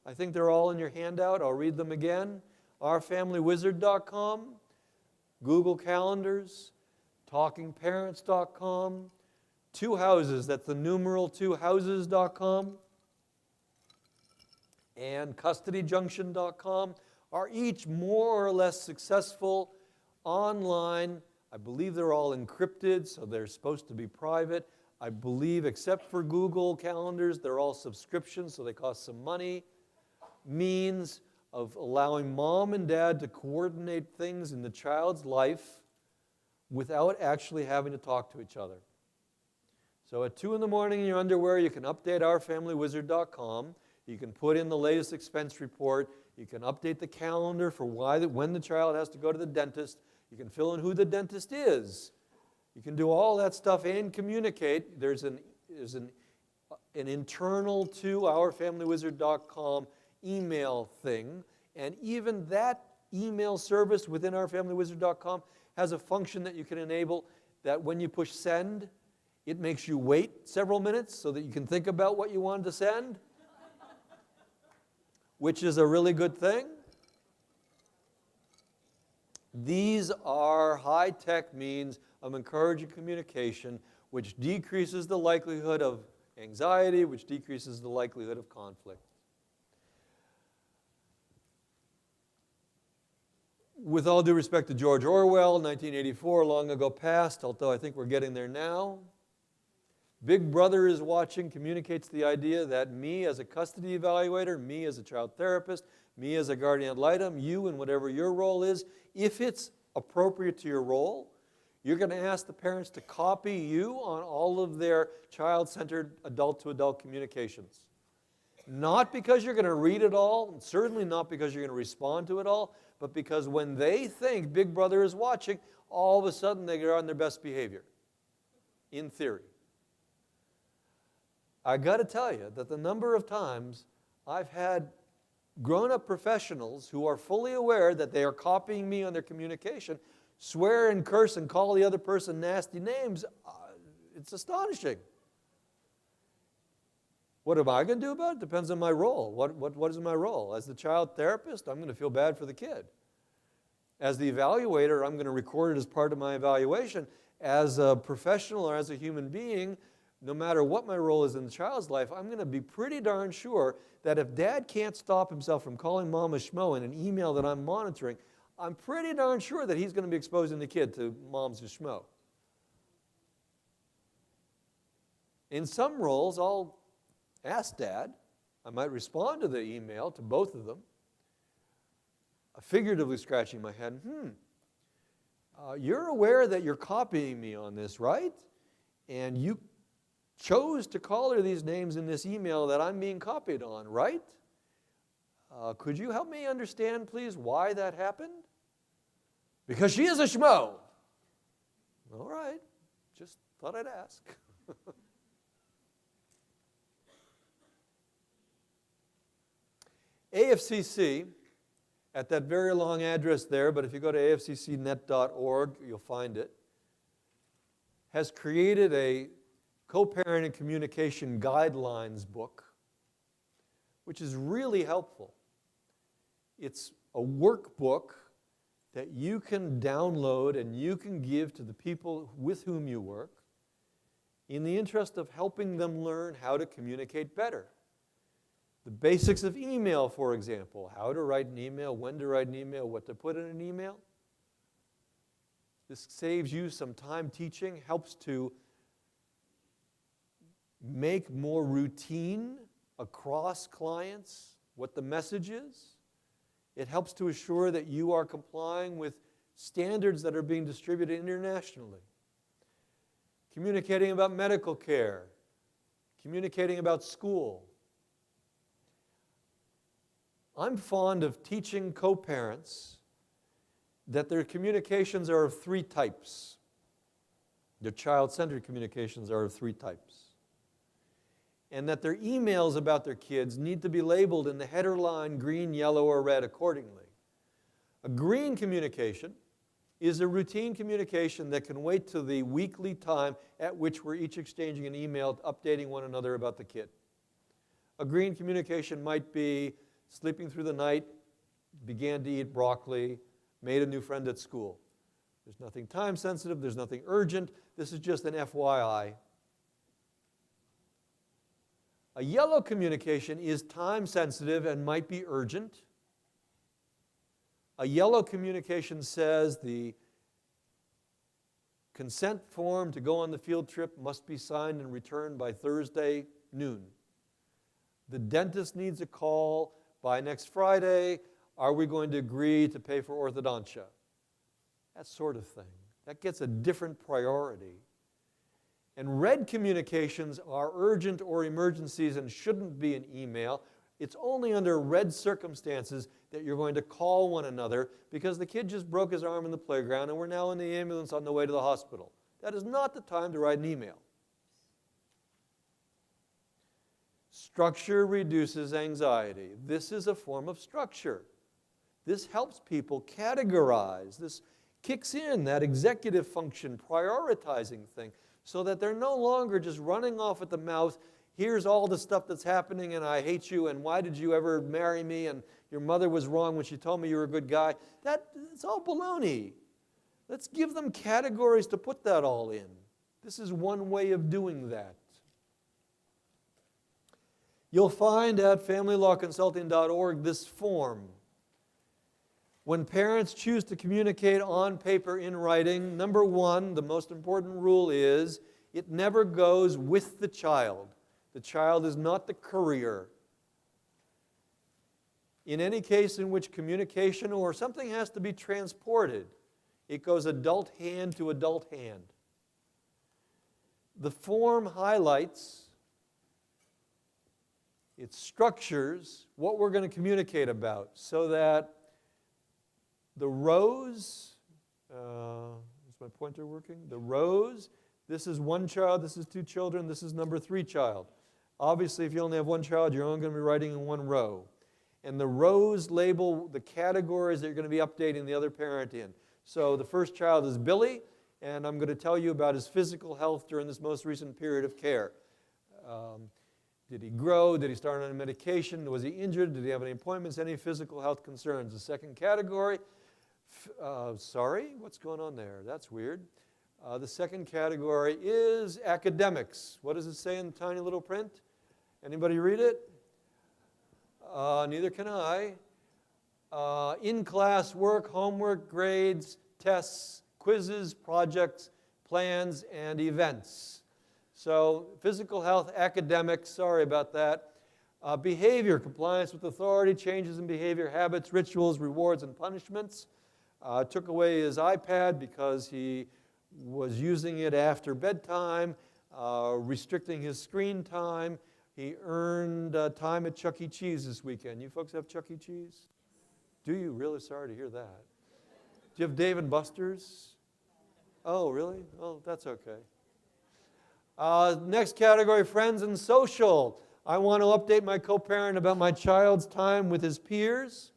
I think they're all in your handout. I'll read them again. OurFamilyWizard.com, Google Calendars, TalkingParents.com, Two Houses, that's the numeral twohouses.com, and CustodyJunction.com are each more or less successful online. I believe they're all encrypted, so they're supposed to be private. I believe, except for Google Calendars, they're all subscriptions, so they cost some money. Means of allowing mom and dad to coordinate things in the child's life without actually having to talk to each other. So at 2 in the morning in your underwear, you can update OurFamilyWizard.com. You can put in the latest expense report. You can update the calendar for when the child has to go to the dentist. You can fill in who the dentist is. You can do all that stuff and communicate. There's an internal to OurFamilyWizard.com email thing, and even that email service within OurFamilyWizard.com has a function that you can enable that when you push send, it makes you wait several minutes so that you can think about what you wanted to send, which is a really good thing. These are high-tech means of encouraging communication, which decreases the likelihood of anxiety, which decreases the likelihood of conflict. With all due respect to George Orwell, 1984, long ago past, although I think we're getting there now, Big Brother is watching communicates the idea that me as a custody evaluator, me as a child therapist, me as a guardian ad litem, you and whatever your role is, if it's appropriate to your role, you're going to ask the parents to copy you on all of their child-centered adult-to-adult communications. Not because you're going to read it all, and certainly not because you're going to respond to it all, but because when they think Big Brother is watching, all of a sudden they get on their best behavior, in theory. I got to tell you that the number of times I've had grown-up professionals who are fully aware that they are copying me on their communication swear and curse and call the other person nasty names, it's astonishing. What am I going to do about it? Depends on my role. What is my role? As the child therapist, I'm going to feel bad for the kid. As the evaluator, I'm going to record it as part of my evaluation. As a professional or as a human being, no matter what my role is in the child's life, I'm going to be pretty darn sure that if dad can't stop himself from calling mom a schmo in an email that I'm monitoring, I'm pretty darn sure that he's going to be exposing the kid to mom's a schmo. In some roles, I'll ask dad. I might respond to the email, to both of them, figuratively scratching my head. You're aware that you're copying me on this, right? And you chose to call her these names in this email that I'm being copied on, right? Could you help me understand, please, why that happened? Because she is a schmo. All right, just thought I'd ask. AFCC, at that very long address there, but if you go to afccnet.org, you'll find it, has created a co-parenting communication guidelines book, which is really helpful. It's a workbook that you can download and you can give to the people with whom you work in the interest of helping them learn how to communicate better. The basics of email, for example, how to write an email, when to write an email, what to put in an email. This saves you some time teaching, helps to make more routine across clients what the message is. It helps to assure that you are complying with standards that are being distributed internationally. Communicating about medical care, communicating about school. I'm fond of teaching co-parents that their communications are of three types. Their child-centered communications are of three types. And that their emails about their kids need to be labeled in the header line green, yellow, or red accordingly. A green communication is a routine communication that can wait till the weekly time at which we're each exchanging an email, updating one another about the kid. A green communication might be sleeping through the night, began to eat broccoli, made a new friend at school. There's nothing time sensitive, there's nothing urgent, this is just an FYI. A yellow communication is time sensitive and might be urgent. A yellow communication says the consent form to go on the field trip must be signed and returned by Thursday noon. The dentist needs a call by next Friday. Are we going to agree to pay for orthodontia? That sort of thing. That gets a different priority. And red communications are urgent or emergencies and shouldn't be an email. It's only under red circumstances that you're going to call one another because the kid just broke his arm in the playground and we're now in the ambulance on the way to the hospital. That is not the time to write an email. Structure reduces anxiety. This is a form of structure. This helps people categorize. This kicks in that executive function, prioritizing thing, so that they're no longer just running off at the mouth, here's all the stuff that's happening and I hate you and why did you ever marry me and your mother was wrong when she told me you were a good guy. It's all baloney. Let's give them categories to put that all in. This is one way of doing that. You'll find at familylawconsulting.org this form. When parents choose to communicate on paper in writing, number one, the most important rule is it never goes with the child. The child is not the courier. In any case in which communication or something has to be transported, it goes adult hand to adult hand. The form highlights, it structures what we're going to communicate about so that the rows, is my pointer working? The rows, this is one child, this is two children, this is number 3 child. Obviously, if you only have one child, you're only going to be writing in one row. And the rows label the categories that you're going to be updating the other parent in. So the first child is Billy, and I'm going to tell you about his physical health during this most recent period of care. Did he grow? Did he start on a medication? Was he injured? Did he have any appointments? Any physical health concerns? The second category, Sorry, what's going on there? That's weird. The second category is academics. What does it say in the tiny little print? Anybody read it? Neither can I. In-class work, homework, grades, tests, quizzes, projects, plans, and events. So physical health, academics, sorry about that. Behavior, compliance with authority, changes in behavior, habits, rituals, rewards, and punishments. Took away his iPad because he was using it after bedtime, restricting his screen time. He earned time at Chuck E. Cheese this weekend. You folks have Chuck E. Cheese? Do you? Really sorry to hear that. Do you have Dave and Buster's? Oh, really? Oh, that's okay. Next category, friends and social. I want to update my co-parent about my child's time with his peers.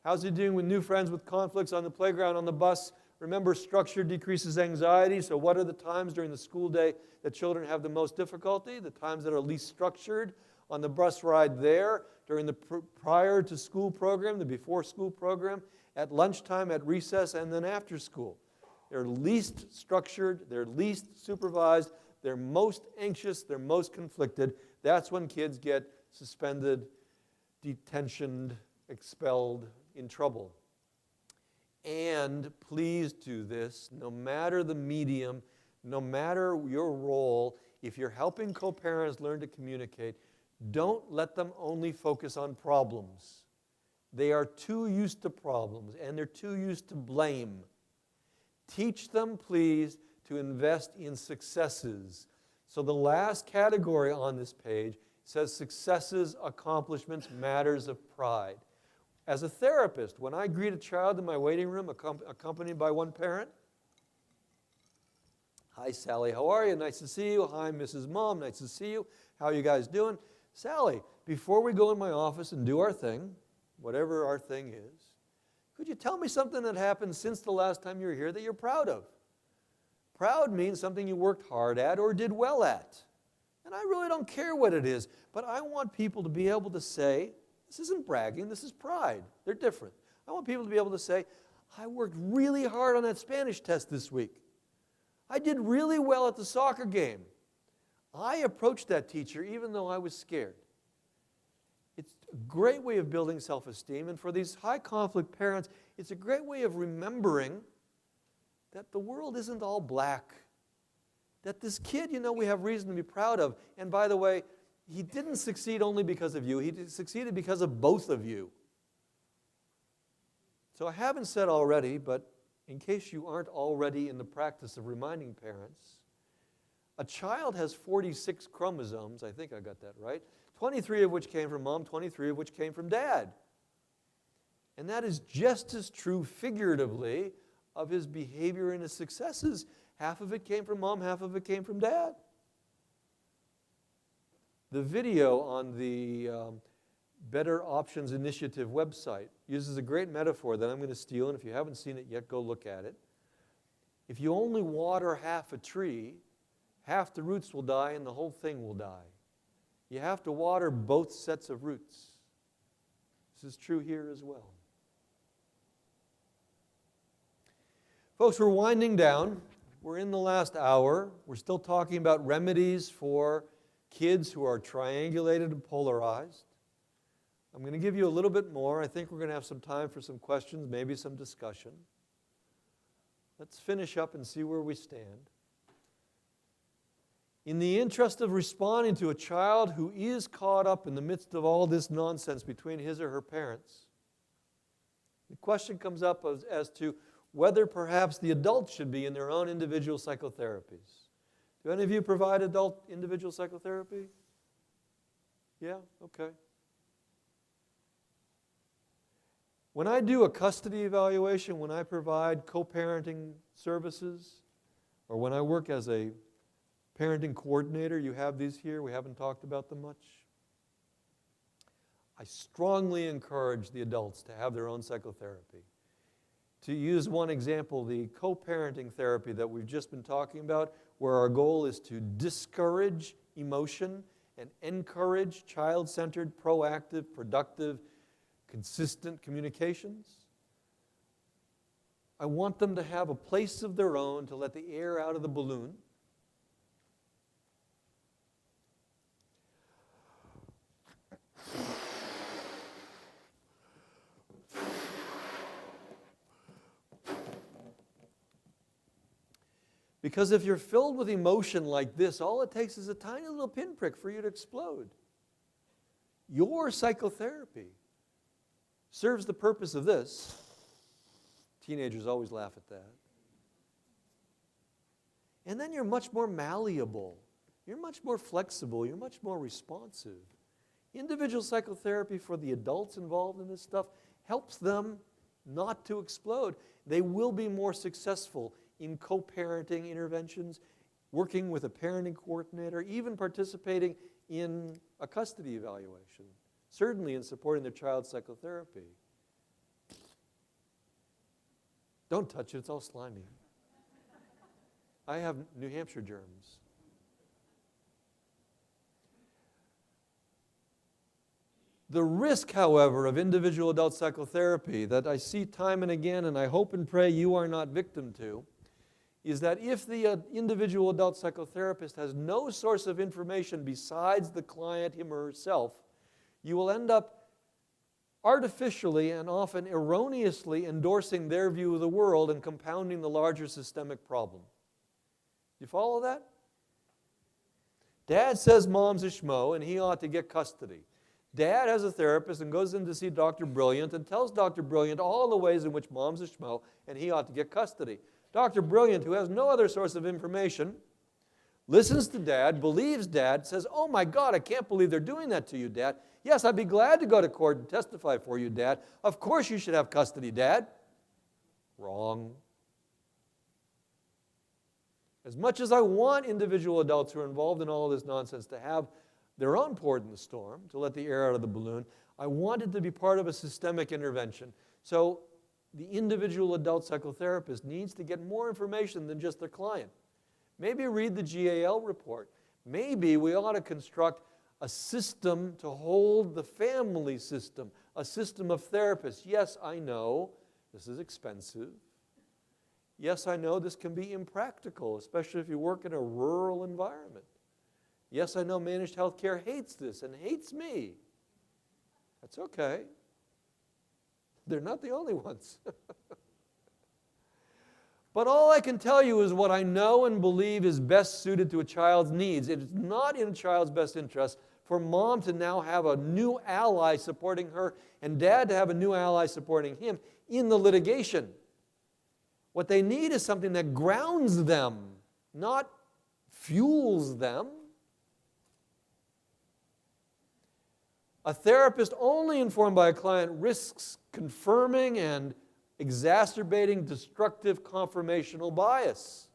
How's he doing with new friends, with conflicts on the playground, on the bus? Remember, structure decreases anxiety. So what are the times during the school day that children have the most difficulty? The times that are least structured. On the bus ride there, during the prior to school program, the before school program, at lunchtime, at recess, and then after school. They're least structured, they're least supervised, they're most anxious, they're most conflicted. That's when kids get suspended, detentioned, expelled, in trouble. And please do this, no matter the medium, no matter your role, if you're helping co-parents learn to communicate, don't let them only focus on problems. They are too used to problems, and they're too used to blame. Teach them, please, to invest in successes. So the last category on this page says successes, accomplishments, matters of pride. As a therapist, when I greet a child in my waiting room accompanied by one parent, hi, Sally, how are you? Nice to see you. Hi, Mrs. Mom, nice to see you. How are you guys doing? Sally, before we go in my office and do our thing, whatever our thing is, could you tell me something that happened since the last time you were here that you're proud of? Proud means something you worked hard at or did well at. And I really don't care what it is, but I want people to be able to say, this isn't bragging, this is pride. They're different. I want people to be able to say, I worked really hard on that Spanish test this week. I did really well at the soccer game. I approached that teacher even though I was scared. It's a great way of building self-esteem, and for these high-conflict parents, it's a great way of remembering that the world isn't all black. That this kid, we have reason to be proud of. And by the way, he didn't succeed only because of you. He succeeded because of both of you. So I haven't said already, but in case you aren't already in the practice of reminding parents, a child has 46 chromosomes, I think I got that right, 23 of which came from mom, 23 of which came from dad. And that is just as true figuratively of his behavior and his successes. Half of it came from mom, half of it came from dad. The video on the Better Options Initiative website uses a great metaphor that I'm going to steal, and if you haven't seen it yet, go look at it. If you only water half a tree, half the roots will die and the whole thing will die. You have to water both sets of roots. This is true here as well. Folks, we're winding down. We're in the last hour. We're still talking about remedies for kids who are triangulated and polarized. I'm going to give you a little bit more. I think we're going to have some time for some questions, maybe some discussion. Let's finish up and see where we stand. In the interest of responding to a child who is caught up in the midst of all this nonsense between his or her parents, the question comes up as to whether perhaps the adults should be in their own individual psychotherapies. Do any of you provide adult individual psychotherapy? Yeah? Okay. When I do a custody evaluation, when I provide co-parenting services, or when I work as a parenting coordinator, you have these here, we haven't talked about them much. I strongly encourage the adults to have their own psychotherapy. To use one example, the co-parenting therapy that we've just been talking about, where our goal is to discourage emotion and encourage child-centered, proactive, productive, consistent communications. I want them to have a place of their own to let the air out of the balloon. Because if you're filled with emotion like this, all it takes is a tiny little pinprick for you to explode. Your psychotherapy serves the purpose of this. Teenagers always laugh at that. And then you're much more malleable. You're much more flexible. You're much more responsive. Individual psychotherapy for the adults involved in this stuff helps them not to explode. They will be more successful in co-parenting interventions, working with a parenting coordinator, even participating in a custody evaluation, certainly in supporting their child's psychotherapy. Don't touch it, it's all slimy. I have New Hampshire germs. The risk, however, of individual adult psychotherapy that I see time and again, and I hope and pray you are not victim to, is that if the individual adult psychotherapist has no source of information besides the client, him or herself, you will end up artificially and often erroneously endorsing their view of the world and compounding the larger systemic problem. You follow that? Dad says mom's a schmo and he ought to get custody. Dad has a therapist and goes in to see Dr. Brilliant and tells Dr. Brilliant all the ways in which mom's a schmo and he ought to get custody. Dr. Brilliant, who has no other source of information, listens to Dad, believes Dad, says, "Oh my God, I can't believe they're doing that to you, Dad. Yes, I'd be glad to go to court and testify for you, Dad. Of course you should have custody, Dad." Wrong. As much as I want individual adults who are involved in all of this nonsense to have their own port in the storm, to let the air out of the balloon, I want it to be part of a systemic intervention. So the individual adult psychotherapist needs to get more information than just their client. Maybe read the GAL report. Maybe we ought to construct a system to hold the family system, a system of therapists. Yes, I know this is expensive. Yes, I know this can be impractical, especially if you work in a rural environment. Yes, I know managed health care hates this and hates me. That's okay. They're not the only ones. But all I can tell you is what I know and believe is best suited to a child's needs. It is not in a child's best interest for mom to now have a new ally supporting her and dad to have a new ally supporting him in the litigation. What they need is something that grounds them, not fuels them. A therapist only informed by a client risks confirming and exacerbating destructive conformational bias.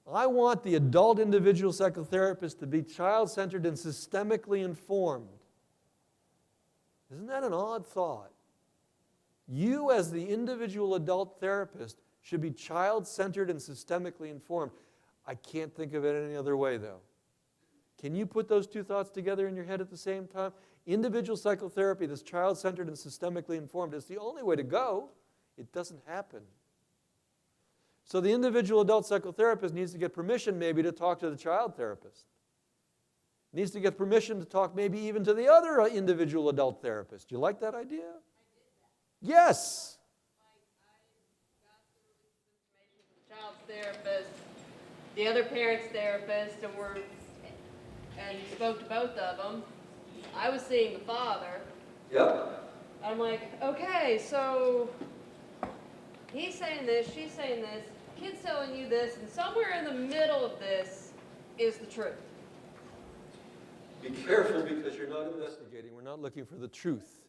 I want the adult individual psychotherapist to be child-centered and systemically informed. Isn't that an odd thought? You, as the individual adult therapist, should be child-centered and systemically informed. I can't think of it any other way, though. Can you put those two thoughts together in your head at the same time? Individual psychotherapy that's child-centered and systemically informed is the only way to go. It doesn't happen. So the individual adult psychotherapist needs to get permission maybe to talk to the child therapist. Needs to get permission to talk maybe even to the other individual adult therapist. Do you like that idea? I did that. Yes. I got the child's therapist, the other parent's therapist, and spoke to both of them. I was seeing the father. Yep. I'm like, okay, so he's saying this, she's saying this, kid's telling you this, and somewhere in the middle of this is the truth. Be careful because you're not investigating. We're not looking for the truth.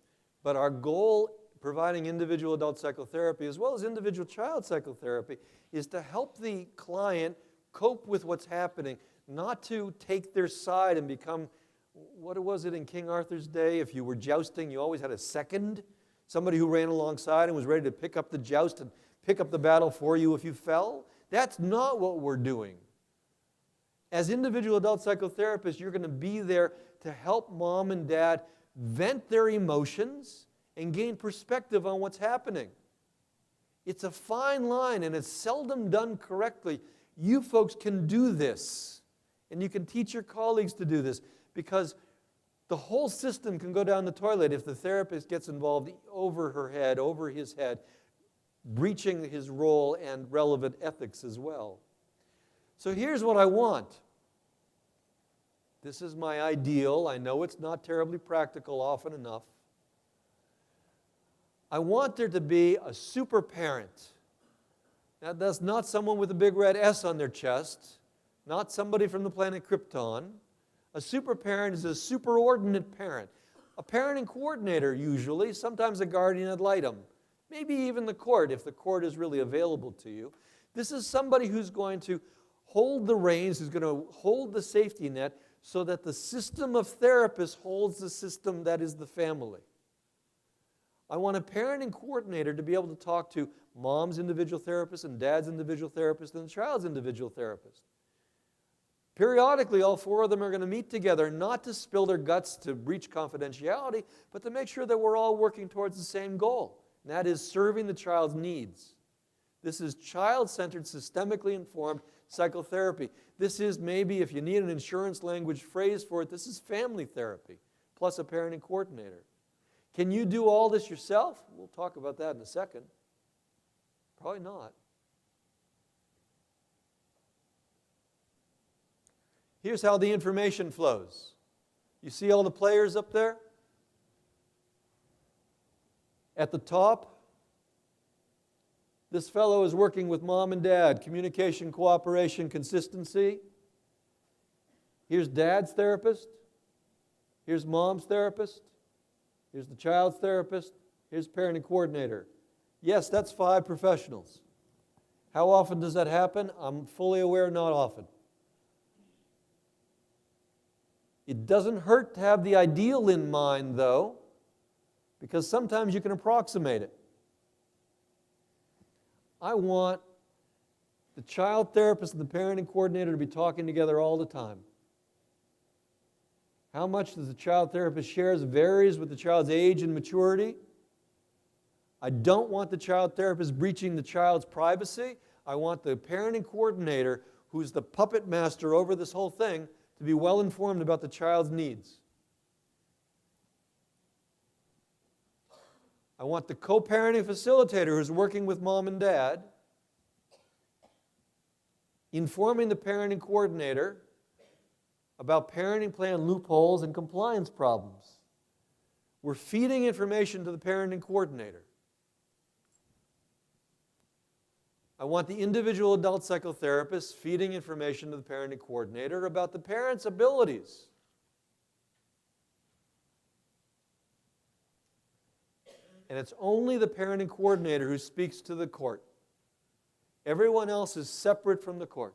But our goal, providing individual adult psychotherapy as well as individual child psychotherapy, is to help the client cope with what's happening, not to take their side and become, what was it in King Arthur's day? If you were jousting, you always had a second, somebody who ran alongside and was ready to pick up the joust and pick up the battle for you if you fell. That's not what we're doing. As individual adult psychotherapists, you're going to be there to help mom and dad vent their emotions and gain perspective on what's happening. It's a fine line, and it's seldom done correctly. You folks can do this, and you can teach your colleagues to do this, because the whole system can go down the toilet if the therapist gets involved over her head, over his head, breaching his role and relevant ethics as well. So here's what I want. This is my ideal. I know it's not terribly practical often enough. I want there to be a super parent. Now, that's not someone with a big red S on their chest, not somebody from the planet Krypton. A super parent is a superordinate parent. A parenting coordinator, usually, sometimes a guardian ad litem, maybe even the court, if the court is really available to you. This is somebody who's going to hold the reins, who's going to hold the safety net, so that the system of therapists holds the system that is the family. I want a parenting coordinator to be able to talk to mom's individual therapist and dad's individual therapist and the child's individual therapist. Periodically, all four of them are going to meet together, not to spill their guts to breach confidentiality, but to make sure that we're all working towards the same goal, and that is serving the child's needs. This is child-centered, systemically informed psychotherapy. This is, maybe if you need an insurance language phrase for it, this is family therapy, plus a parenting coordinator. Can you do all this yourself? We'll talk about that in a second. Probably not. Here's how the information flows. You see all the players up there? At the top, this fellow is working with mom and dad, communication, cooperation, consistency. Here's dad's therapist. Here's mom's therapist. Here's the child's therapist. Here's parenting coordinator. Yes, that's 5 professionals. How often does that happen? I'm fully aware, not often. It doesn't hurt to have the ideal in mind, though, because sometimes you can approximate it. I want the child therapist and the parenting coordinator to be talking together all the time. How much does the child therapist shares varies with the child's age and maturity. I don't want the child therapist breaching the child's privacy. I want the parenting coordinator, who's the puppet master over this whole thing, to be well informed about the child's needs. I want the co-parenting facilitator who's working with mom and dad, informing the parenting coordinator about parenting plan loopholes and compliance problems. We're feeding information to the parenting coordinator. I want the individual adult psychotherapist feeding information to the parenting coordinator about the parent's abilities. And it's only the parenting coordinator who speaks to the court. Everyone else is separate from the court.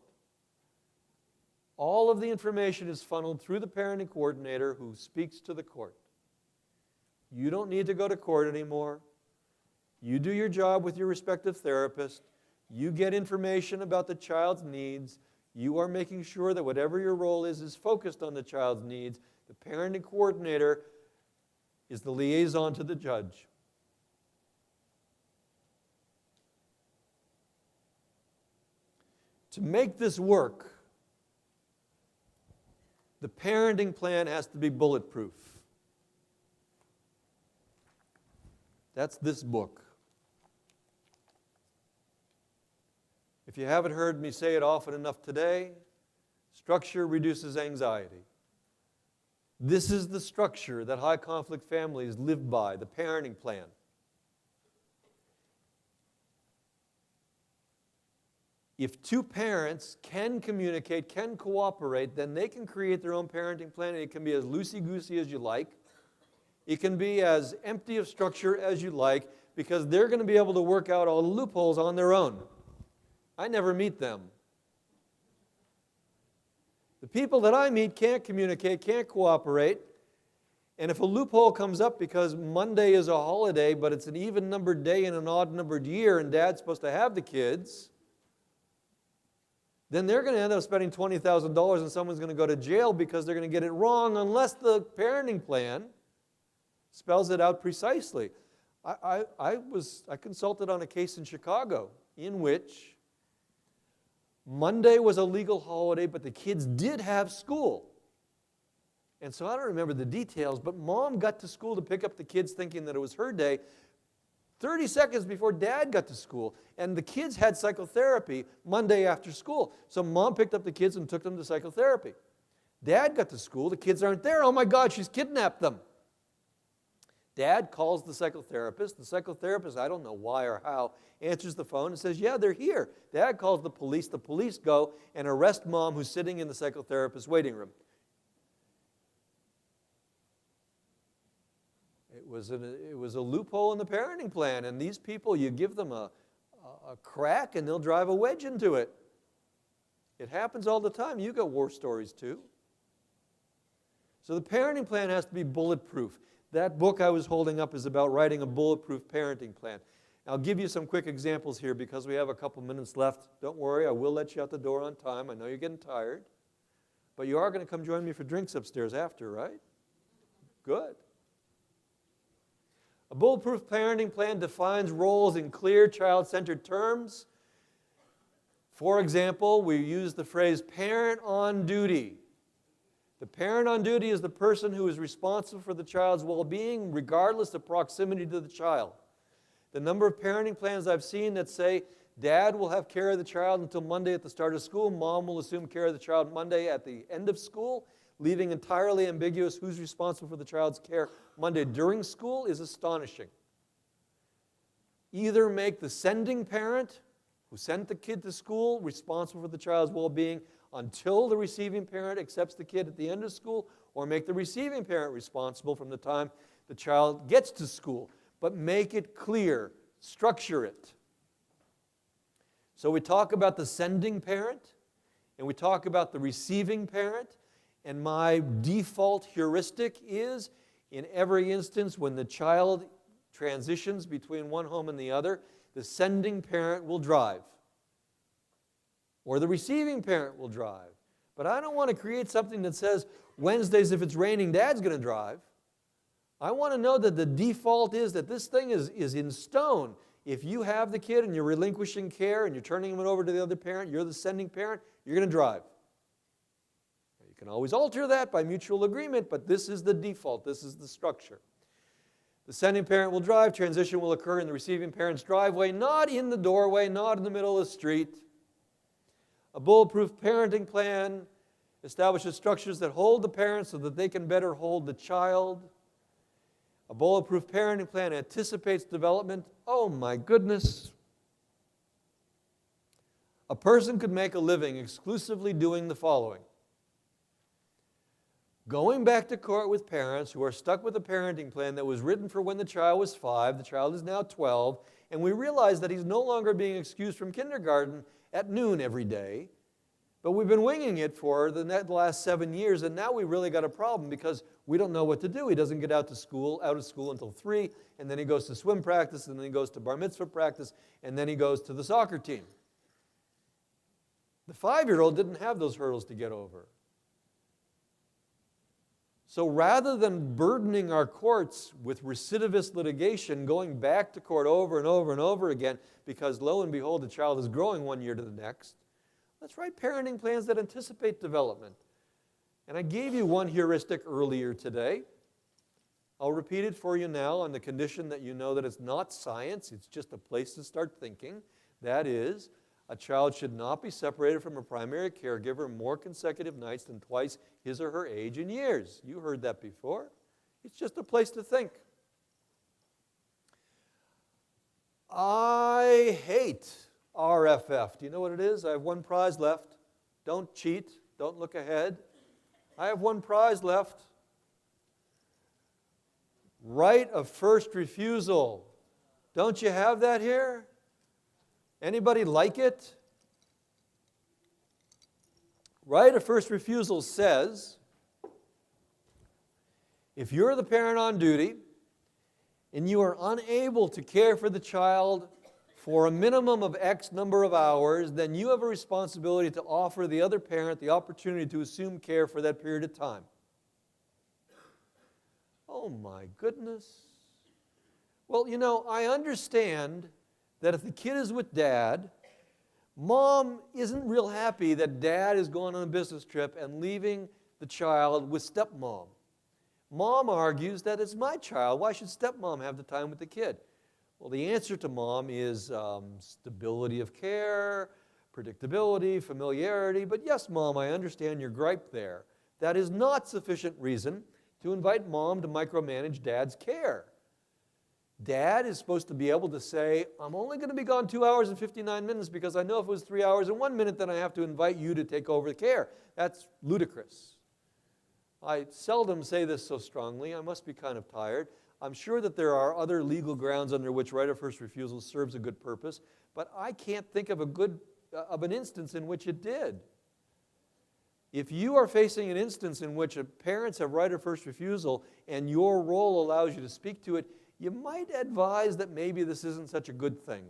All of the information is funneled through the parenting coordinator who speaks to the court. You don't need to go to court anymore. You do your job with your respective therapist. You get information about the child's needs. You are making sure that whatever your role is focused on the child's needs. The parenting coordinator is the liaison to the judge. To make this work, the parenting plan has to be bulletproof. That's this book. If you haven't heard me say it often enough today, structure reduces anxiety. This is the structure that high conflict families live by, the parenting plan. If 2 parents can communicate, can cooperate, then they can create their own parenting plan, and it can be as loosey-goosey as you like. It can be as empty of structure as you like, because they're going to be able to work out all the loopholes on their own. I never meet them. The people that I meet can't communicate, can't cooperate, and if a loophole comes up because Monday is a holiday, but it's an even-numbered day in an odd-numbered year, and Dad's supposed to have the kids, then they're going to end up spending $20,000 and someone's going to go to jail because they're going to get it wrong unless the parenting plan spells it out precisely. I consulted on a case in Chicago in which Monday was a legal holiday, but the kids did have school. And so I don't remember the details, but mom got to school to pick up the kids thinking that it was her day 30 seconds before dad got to school. And the kids had psychotherapy Monday after school. So mom picked up the kids and took them to psychotherapy. Dad got to school, the kids aren't there. Oh my God, she's kidnapped them. Dad calls the psychotherapist. The psychotherapist, I don't know why or how, answers the phone and says, yeah, they're here. Dad calls the police. The police go and arrest mom who's sitting in the psychotherapist's waiting room. It was a loophole in the parenting plan, and these people, you give them a crack and they'll drive a wedge into it. It happens all the time. You got war stories too. So the parenting plan has to be bulletproof. That book I was holding up is about writing a bulletproof parenting plan. I'll give you some quick examples here because we have a couple minutes left. Don't worry, I will let you out the door on time. I know you're getting tired. But you are going to come join me for drinks upstairs after, right? Good. A bulletproof parenting plan defines roles in clear, child-centered terms. For example, we use the phrase parent on duty. The parent on duty is the person who is responsible for the child's well-being regardless of proximity to the child. The number of parenting plans I've seen that say dad will have care of the child until Monday at the start of school, mom will assume care of the child Monday at the end of school, leaving entirely ambiguous who's responsible for the child's care Monday during school is astonishing. Either make the sending parent who sent the kid to school responsible for the child's well-being until the receiving parent accepts the kid at the end of school, or make the receiving parent responsible from the time the child gets to school. But make it clear, structure it. So we talk about the sending parent, and we talk about the receiving parent, and my default heuristic is, in every instance when the child transitions between one home and the other, the sending parent will drive. Or the receiving parent will drive. But I don't want to create something that says, Wednesdays if it's raining, dad's going to drive. I want to know that the default is that this thing is in stone. If you have the kid and you're relinquishing care and you're turning him over to the other parent, you're the sending parent, you're going to drive. You can always alter that by mutual agreement, but this is the default. This is the structure. The sending parent will drive. Transition will occur in the receiving parent's driveway, not in the doorway, not in the middle of the street. A bulletproof parenting plan establishes structures that hold the parent so that they can better hold the child. A bulletproof parenting plan anticipates development. Oh my goodness. A person could make a living exclusively doing the following: going back to court with parents who are stuck with a parenting plan that was written for when the child was 5, the child is now 12, and we realize that he's no longer being excused from kindergarten at noon every day, but we've been winging it for the last 7 years, and now we really got a problem because we don't know what to do. He doesn't get out of school until 3, and then he goes to swim practice, and then he goes to bar mitzvah practice, and then he goes to the soccer team. The 5-year-old didn't have those hurdles to get over. So rather than burdening our courts with recidivist litigation, going back to court over and over and over again, because lo and behold, the child is growing 1 year to the next, let's write parenting plans that anticipate development. And I gave you one heuristic earlier today. I'll repeat it for you now on the condition that you know that it's not science, it's just a place to start thinking. That is, a child should not be separated from a primary caregiver more consecutive nights than twice his or her age in years. You heard that before. It's just a place to think. I hate RFF. Do you know what it is? I have one prize left. Don't cheat. Don't look ahead. I have one prize left. Right of first refusal. Don't you have that here? Anybody like it? Right of first refusal says, if you're the parent on duty and you are unable to care for the child for a minimum of X number of hours, then you have a responsibility to offer the other parent the opportunity to assume care for that period of time. Oh my goodness. Well, I understand that if the kid is with dad, mom isn't real happy that dad is going on a business trip and leaving the child with stepmom. Mom argues that it's my child. Why should stepmom have the time with the kid? Well, the answer to mom is stability of care, predictability, familiarity. But yes, mom, I understand your gripe there. That is not sufficient reason to invite mom to micromanage dad's care. Dad is supposed to be able to say, I'm only going to be gone 2 hours and 59 minutes because I know if it was 3 hours and 1 minute, then I have to invite you to take over the care. That's ludicrous. I seldom say this so strongly. I must be kind of tired. I'm sure that there are other legal grounds under which right of first refusal serves a good purpose, but I can't think of an instance in which it did. If you are facing an instance in which parents have right of first refusal and your role allows you to speak to it, you might advise that maybe this isn't such a good thing.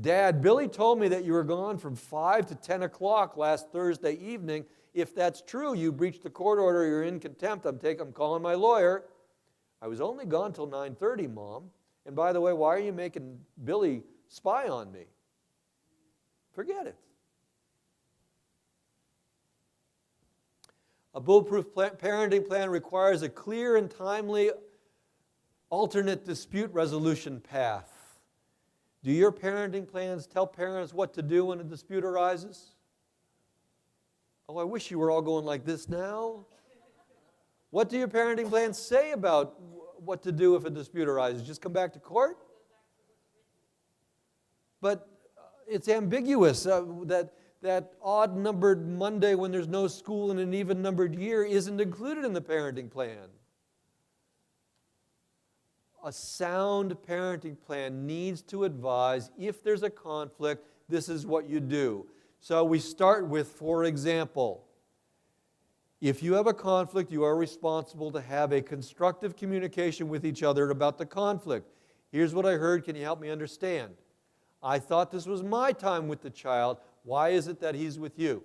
Dad, Billy told me that you were gone from 5 to 10 o'clock last Thursday evening. If that's true, you breached the court order, you're in contempt, I'm calling my lawyer. I was only gone till 9:30, Mom. And by the way, why are you making Billy spy on me? Forget it. A bulletproof parenting plan requires a clear and timely alternate dispute resolution path. Do your parenting plans tell parents what to do when a dispute arises? Oh, I wish you were all going like this now. What do your parenting plans say about what to do if a dispute arises? Just come back to court? But it's ambiguous. That odd-numbered Monday when there's no school in an even-numbered year isn't included in the parenting plan. A sound parenting plan needs to advise if there's a conflict, this is what you do. So we start with, for example, if you have a conflict, you are responsible to have a constructive communication with each other about the conflict. Here's what I heard, can you help me understand? I thought this was my time with the child. Why is it that he's with you?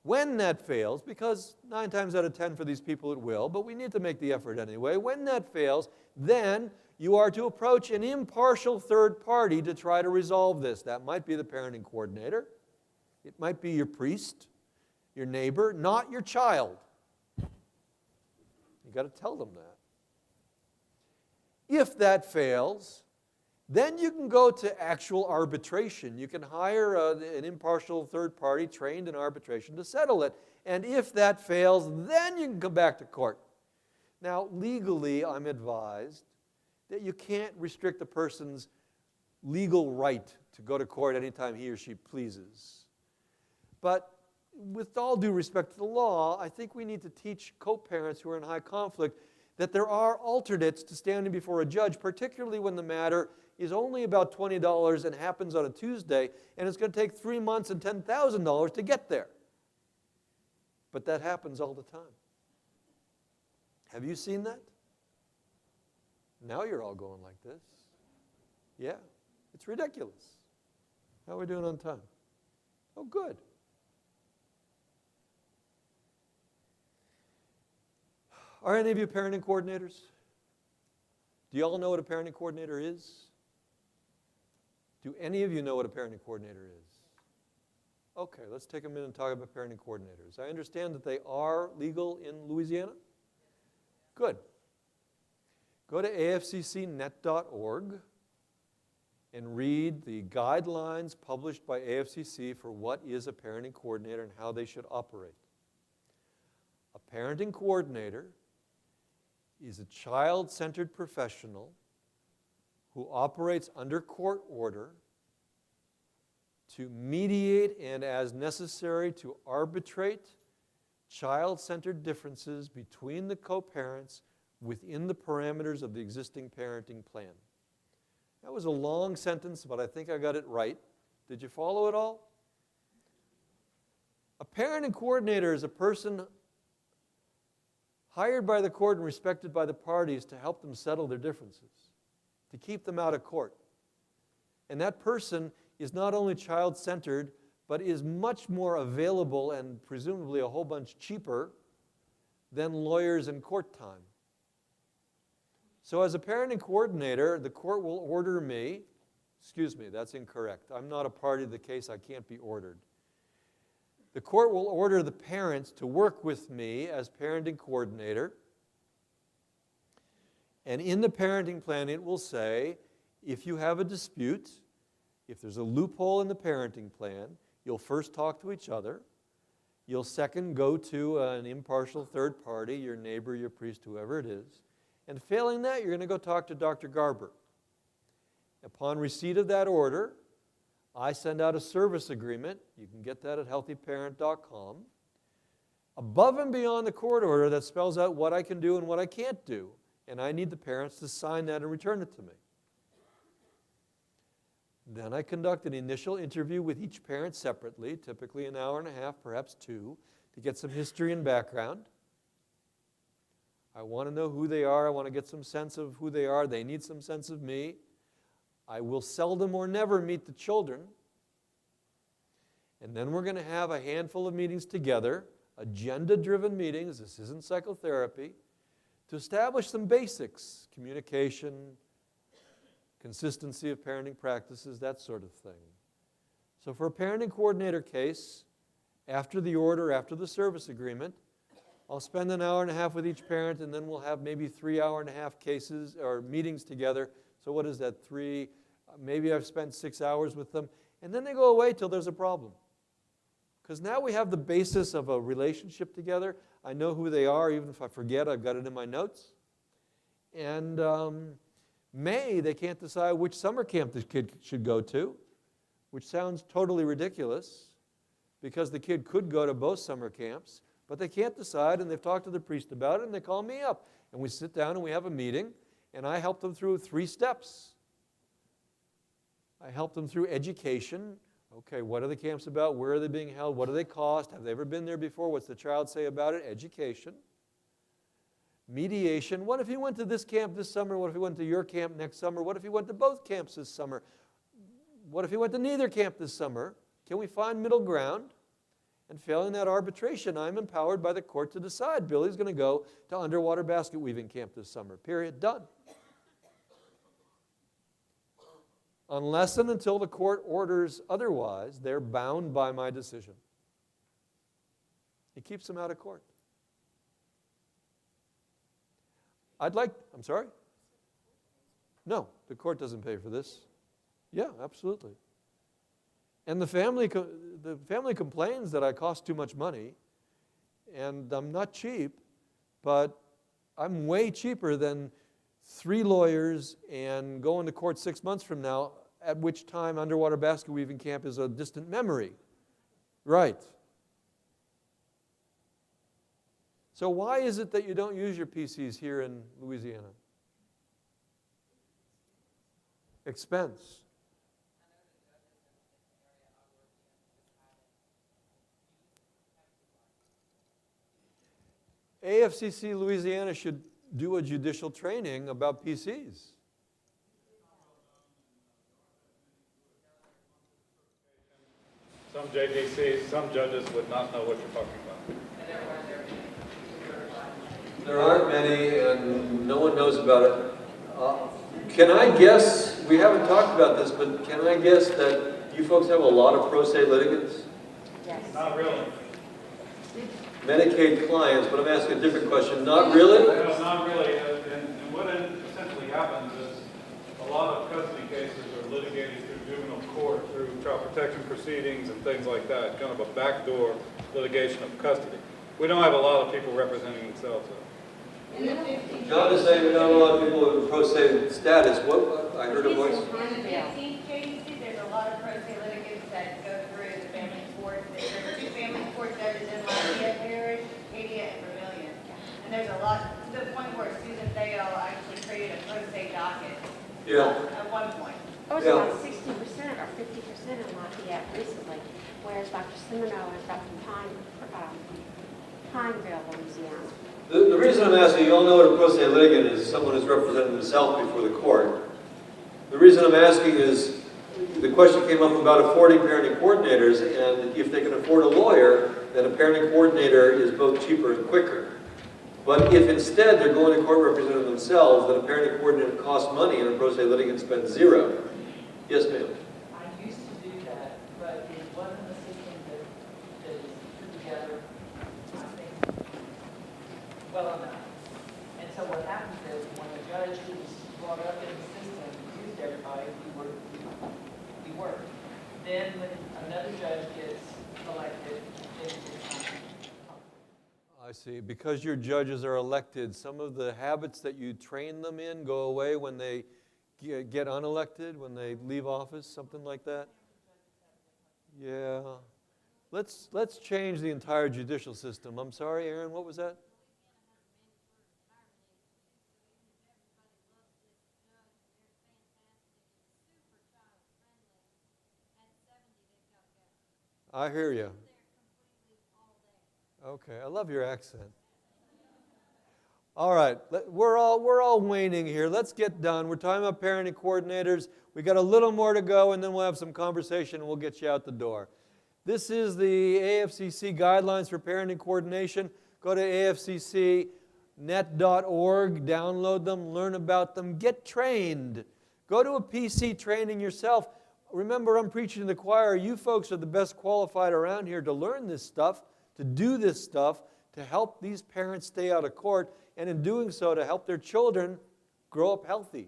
When that fails, because 9 times out of 10 for these people it will, but we need to make the effort anyway. When that fails, then you are to approach an impartial third party to try to resolve this. That might be the parenting coordinator. It might be your priest, your neighbor, not your child. You've got to tell them that. If that fails, then you can go to actual arbitration. You can hire an impartial third party trained in arbitration to settle it. And if that fails, then you can come back to court. Now, legally, I'm advised that you can't restrict a person's legal right to go to court anytime he or she pleases. But with all due respect to the law, I think we need to teach co-parents who are in high conflict that there are alternates to standing before a judge, particularly when the matter is only about $20 and happens on a Tuesday, and it's going to take 3 months and $10,000 to get there. But that happens all the time. Have you seen that? Now you're all going like this. Yeah, it's ridiculous. How are we doing on time? Oh, good. Are any of you parenting coordinators? Do you all know what a parenting coordinator is? Do any of you know what a parenting coordinator is? Okay, let's take a minute and talk about parenting coordinators. I understand that they are legal in Louisiana. Good. Go to afccnet.org and read the guidelines published by AFCC for what is a parenting coordinator and how they should operate. A parenting coordinator is a child-centered professional who operates under court order to mediate and, as necessary, to arbitrate child-centered differences between the co-parents within the parameters of the existing parenting plan. That was a long sentence, but I think I got it right. Did you follow it all? A parenting coordinator is a person hired by the court and respected by the parties to help them settle their differences, to keep them out of court. And that person is not only child-centered, but is much more available and presumably a whole bunch cheaper than lawyers and court time. So as a parenting coordinator, the court will order me, excuse me, that's incorrect. I'm not a party to the case, I can't be ordered. The court will order the parents to work with me as parenting coordinator. And in the parenting plan, it will say, if you have a dispute, if there's a loophole in the parenting plan, you'll first talk to each other. You'll second go to an impartial third party, your neighbor, your priest, whoever it is. And failing that, you're going to go talk to Dr. Garber. Upon receipt of that order, I send out a service agreement. You can get that at healthyparent.com. Above and beyond the court order that spells out what I can do and what I can't do. And I need the parents to sign that and return it to me. Then I conduct an initial interview with each parent separately, typically an hour and a half, perhaps 2, to get some history and background. I want to know who they are. I want to get some sense of who they are. They need some sense of me. I will seldom or never meet the children. And then we're going to have a handful of meetings together, agenda-driven meetings, this isn't psychotherapy, to establish some basics, communication, consistency of parenting practices, that sort of thing. So for a parenting coordinator case, after the order, after the service agreement, I'll spend an hour and a half with each parent, and then we'll have maybe 3 hour-and-a-half cases or meetings together. So what is that, 3? Maybe I've spent 6 hours with them, and then they go away till there's a problem. Because now we have the basis of a relationship together. I know who they are, even if I forget, I've got it in my notes. And they can't decide which summer camp the kid should go to, which sounds totally ridiculous, because the kid could go to both summer camps, but they can't decide, and they've talked to the priest about it, and they call me up. And we sit down and we have a meeting, and I help them through 3 steps. I help them through education. Okay, what are the camps about? Where are they being held? What do they cost? Have they ever been there before? What's the child say about it? Education. Mediation. What if he went to this camp this summer? What if he went to your camp next summer? What if he went to both camps this summer? What if he went to neither camp this summer? Can we find middle ground? And failing that arbitration, I'm empowered by the court to decide Billy's going to go to underwater basket weaving camp this summer. Period. Done. Unless and until the court orders otherwise, they're bound by my decision. It keeps them out of court. I'm sorry? No, the court doesn't pay for this. Yeah, absolutely. And the family complains that I cost too much money, and I'm not cheap, but I'm way cheaper than 3 lawyers and going to court 6 months from now, at which time underwater basket weaving camp is a distant memory. Right. So why is it that you don't use your PCs here in Louisiana? Expense. AFCC Louisiana should do a judicial training about PCs. Some JDCs, some judges would not know what you're talking about. There aren't many, and no one knows about it. Can I guess, we haven't talked about this, but can I guess that you folks have a lot of pro se litigants? Yes. Not really. Medicaid clients, but I'm asking a different question. Not really? No, not really. And what essentially happens is a lot of custody cases are litigated through juvenile court, through child protection proceedings and things like that, kind of a backdoor litigation of custody. We don't have a lot of people representing themselves, though. John is saying we don't have a lot of people with pro se status. What? I heard a voice. In the 15th JDC, there's a lot of pro se litigants that go through the family court. There are 2 family court judges in Lafayette Parish, Acadia, and Vermilion. And there's a lot, to the point where Susan Theo actually created a pro se docket. Yeah. At one point. It was about 60% or 50% in Lafayette recently, whereas Dr. Semino is up in Pineville, Louisiana. The reason I'm asking, you all know what a pro se litigant is, someone who's represented himself before the court. The reason I'm asking is, the question came up about affording parenting coordinators, and if they can afford a lawyer, then a parenting coordinator is both cheaper and quicker. But if instead they're going to court representative themselves, then a parenting coordinator costs money and a pro se litigant spends zero. Yes, ma'am. I used to do that, but it wasn't a system that is put together, I think, well enough. And so what happens is when a judge who's brought up in the system used everybody, we work. Then when another judge gets elected, it's I see. Because your judges are elected, some of the habits that you train them in go away when they get unelected, when they leave office, something like that? Yeah. Let's change the entire judicial system. I'm sorry, Aaron, what was that? I hear you. Okay, I love your accent. All right, we're all waning here. Let's get done. We're talking about parenting coordinators. We got a little more to go, and then we'll have some conversation, and we'll get you out the door. This is the AFCC guidelines for parenting coordination. Go to afccnet.org, download them, learn about them, get trained. Go to a PC training yourself. Remember, I'm preaching to the choir. You folks are the best qualified around here to learn this stuff, to do this stuff, to help these parents stay out of court, and in doing so, to help their children grow up healthy.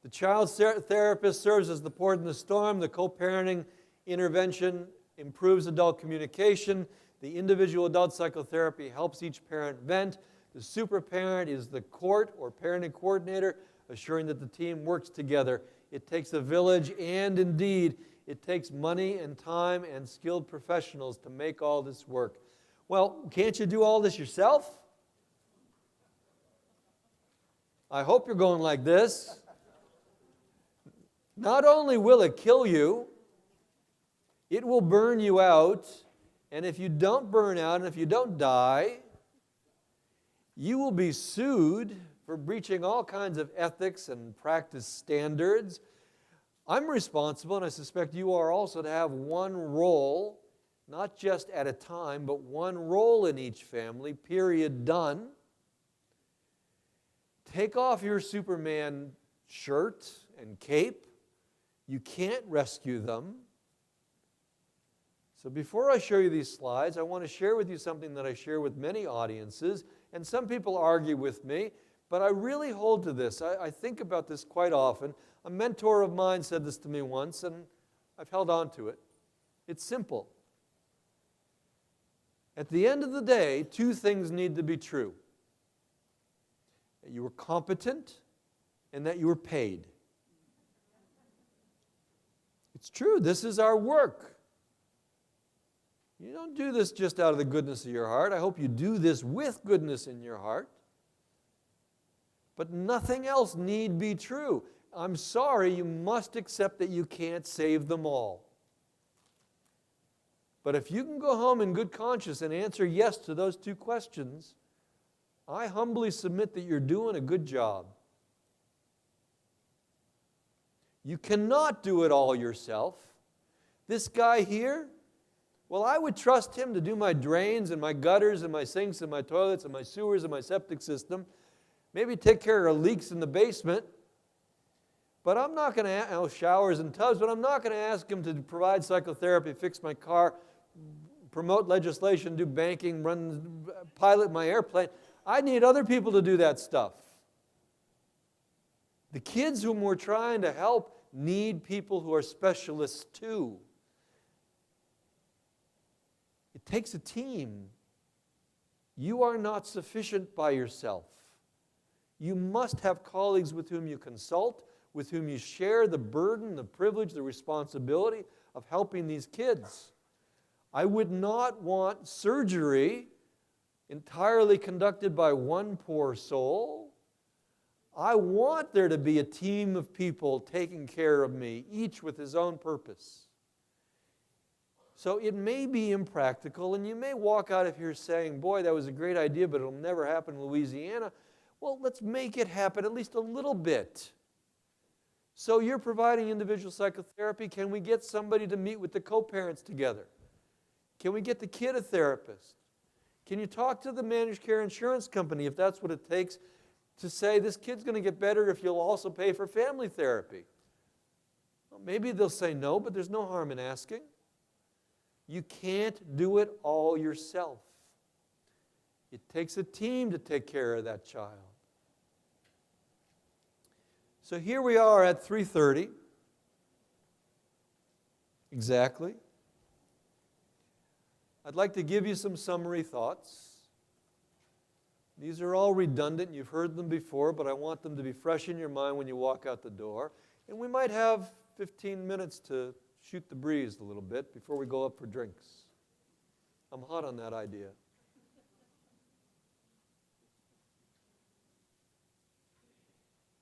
The child therapist serves as the port in the storm. The co-parenting intervention improves adult communication. The individual adult psychotherapy helps each parent vent. The super parent is the court or parenting coordinator, assuring that the team works together. It takes a village, and indeed, it takes money and time and skilled professionals to make all this work. Well, can't you do all this yourself? I hope you're going like this. Not only will it kill you, it will burn you out. And if you don't burn out and if you don't die, you will be sued for breaching all kinds of ethics and practice standards. I'm responsible, and I suspect you are also, to have one role, not just at a time, but one role in each family, period, done. Take off your Superman shirt and cape. You can't rescue them. So before I show you these slides, I want to share with you something that I share with many audiences, and some people argue with me, but I really hold to this. I think about this quite often. A mentor of mine said this to me once, and I've held on to it. It's simple. At the end of the day, two things need to be true: that you were competent and that you were paid. It's true. This is our work. You don't do this just out of the goodness of your heart. I hope you do this with goodness in your heart. But nothing else need be true. I'm sorry, you must accept that you can't save them all. But if you can go home in good conscience and answer yes to those two questions, I humbly submit that you're doing a good job. You cannot do it all yourself. This guy here, well, I would trust him to do my drains and my gutters and my sinks and my toilets and my sewers and my septic system. Maybe take care of leaks in the basement. But I'm not going to showers and tubs, but I'm not going to ask him to provide psychotherapy, fix my car, promote legislation, do banking, pilot my airplane. I need other people to do that stuff. The kids whom we're trying to help need people who are specialists too. It takes a team. You are not sufficient by yourself. You must have colleagues with whom you consult, with whom you share the burden, the privilege, the responsibility of helping these kids. I would not want surgery entirely conducted by one poor soul. I want there to be a team of people taking care of me, each with his own purpose. So it may be impractical, and you may walk out of here saying, boy, that was a great idea, but it'll never happen in Louisiana. Well, let's make it happen at least a little bit. So you're providing individual psychotherapy. Can we get somebody to meet with the co-parents together? Can we get the kid a therapist? Can you talk to the managed care insurance company if that's what it takes to say this kid's going to get better if you'll also pay for family therapy? Well, maybe they'll say no, but there's no harm in asking. You can't do it all yourself. It takes a team to take care of that child. So here we are at 3:30. Exactly. I'd like to give you some summary thoughts. These are all redundant. You've heard them before, but I want them to be fresh in your mind when you walk out the door. And we might have 15 minutes to shoot the breeze a little bit before we go up for drinks. I'm hot on that idea.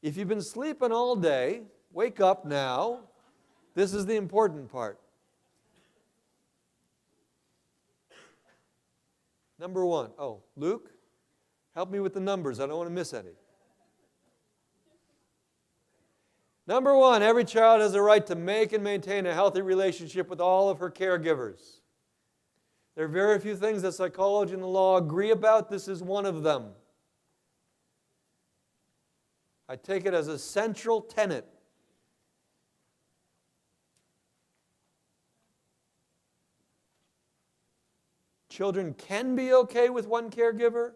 If you've been sleeping all day, wake up now. This is the important part. Number one. Oh, Luke, help me with the numbers. I don't want to miss any. Number one, every child has a right to make and maintain a healthy relationship with all of her caregivers. There are very few things that psychology and the law agree about. This is one of them. I take it as a central tenet. Children can be okay with one caregiver,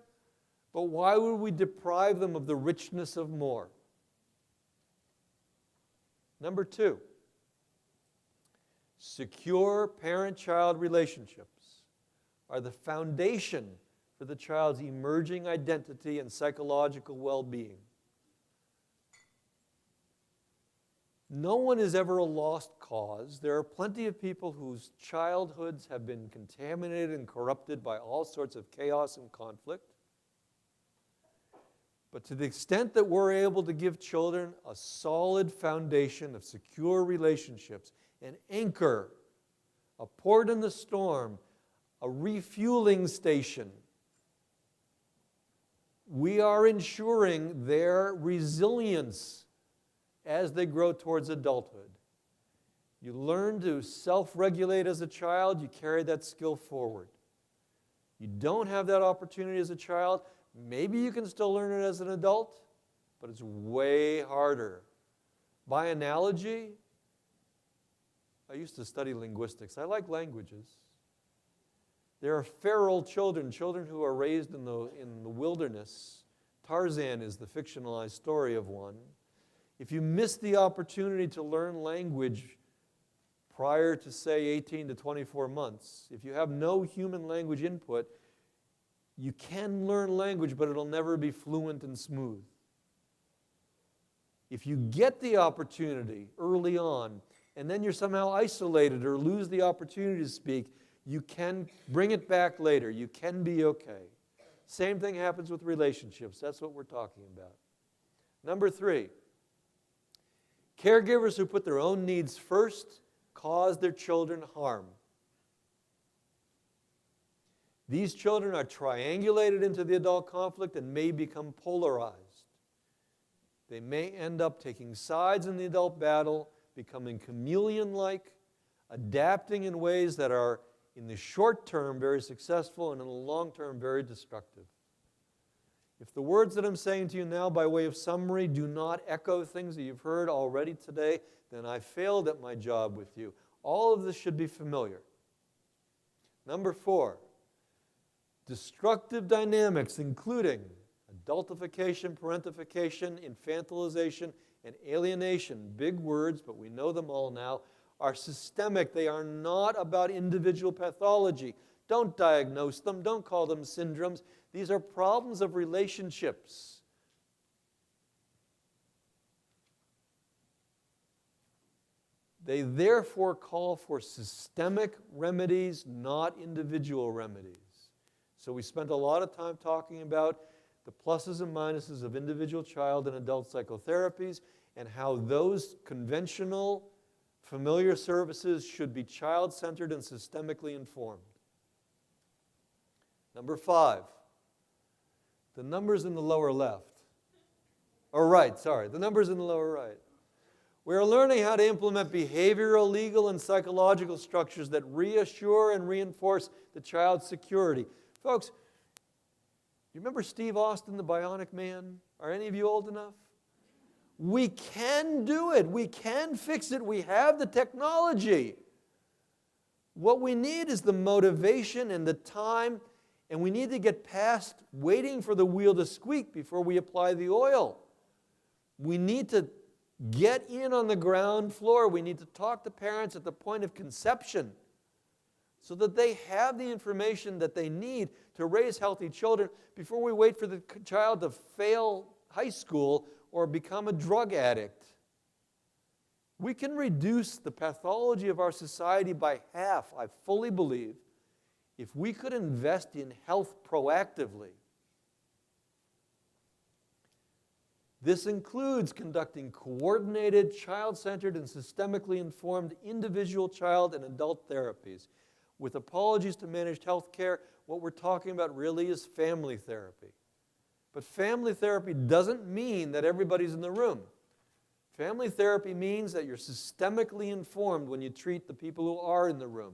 but why would we deprive them of the richness of more? Number two, secure parent-child relationships are the foundation for the child's emerging identity and psychological well-being. No one is ever a lost cause. There are plenty of people whose childhoods have been contaminated and corrupted by all sorts of chaos and conflict. But to the extent that we're able to give children a solid foundation of secure relationships, an anchor, a port in the storm, a refueling station, we are ensuring their resilience as they grow towards adulthood. You learn to self-regulate as a child, you carry that skill forward. You don't have that opportunity as a child, maybe you can still learn it as an adult, but it's way harder. By analogy, I used to study linguistics. I like languages. There are feral children, children who are raised in the wilderness. Tarzan is the fictionalized story of one. If you miss the opportunity to learn language prior to, say, 18 to 24 months, if you have no human language input, you can learn language, but it'll never be fluent and smooth. If you get the opportunity early on, and then you're somehow isolated or lose the opportunity to speak, you can bring it back later. You can be okay. Same thing happens with relationships. That's what we're talking about. Number three, caregivers who put their own needs first cause their children harm. These children are triangulated into the adult conflict and may become polarized. They may end up taking sides in the adult battle, becoming chameleon-like, adapting in ways that are, in the short term, very successful, and in the long term, very destructive. If the words that I'm saying to you now by way of summary do not echo things that you've heard already today, then I failed at my job with you. All of this should be familiar. Number four, destructive dynamics including adultification, parentification, infantilization, and alienation, big words, but we know them all now, are systemic. They are not about individual pathology. Don't diagnose them. Don't call them syndromes. These are problems of relationships. They therefore call for systemic remedies, not individual remedies. So we spent a lot of time talking about the pluses and minuses of individual child and adult psychotherapies and how those conventional familiar services should be child-centered and systemically informed. Number five, the numbers in the lower left. The numbers in the lower right. We are learning how to implement behavioral, legal, and psychological structures that reassure and reinforce the child's security. Folks, You remember Steve Austin, the Bionic Man? Are any of you old enough? We can do it. We can fix it. We have the technology. What we need is the motivation and the time, and we need to get past waiting for the wheel to squeak before we apply the oil. We need to get in on the ground floor. We need to talk to parents at the point of conception so that they have the information that they need to raise healthy children before we wait for the child to fail high school or become a drug addict. We can reduce the pathology of our society by half, I fully believe, if we could invest in health proactively. This includes conducting coordinated, child-centered, and systemically informed individual child and adult therapies. With apologies to managed health care, what we're talking about really is family therapy. But family therapy doesn't mean that everybody's in the room. Family therapy means that you're systemically informed when you treat the people who are in the room.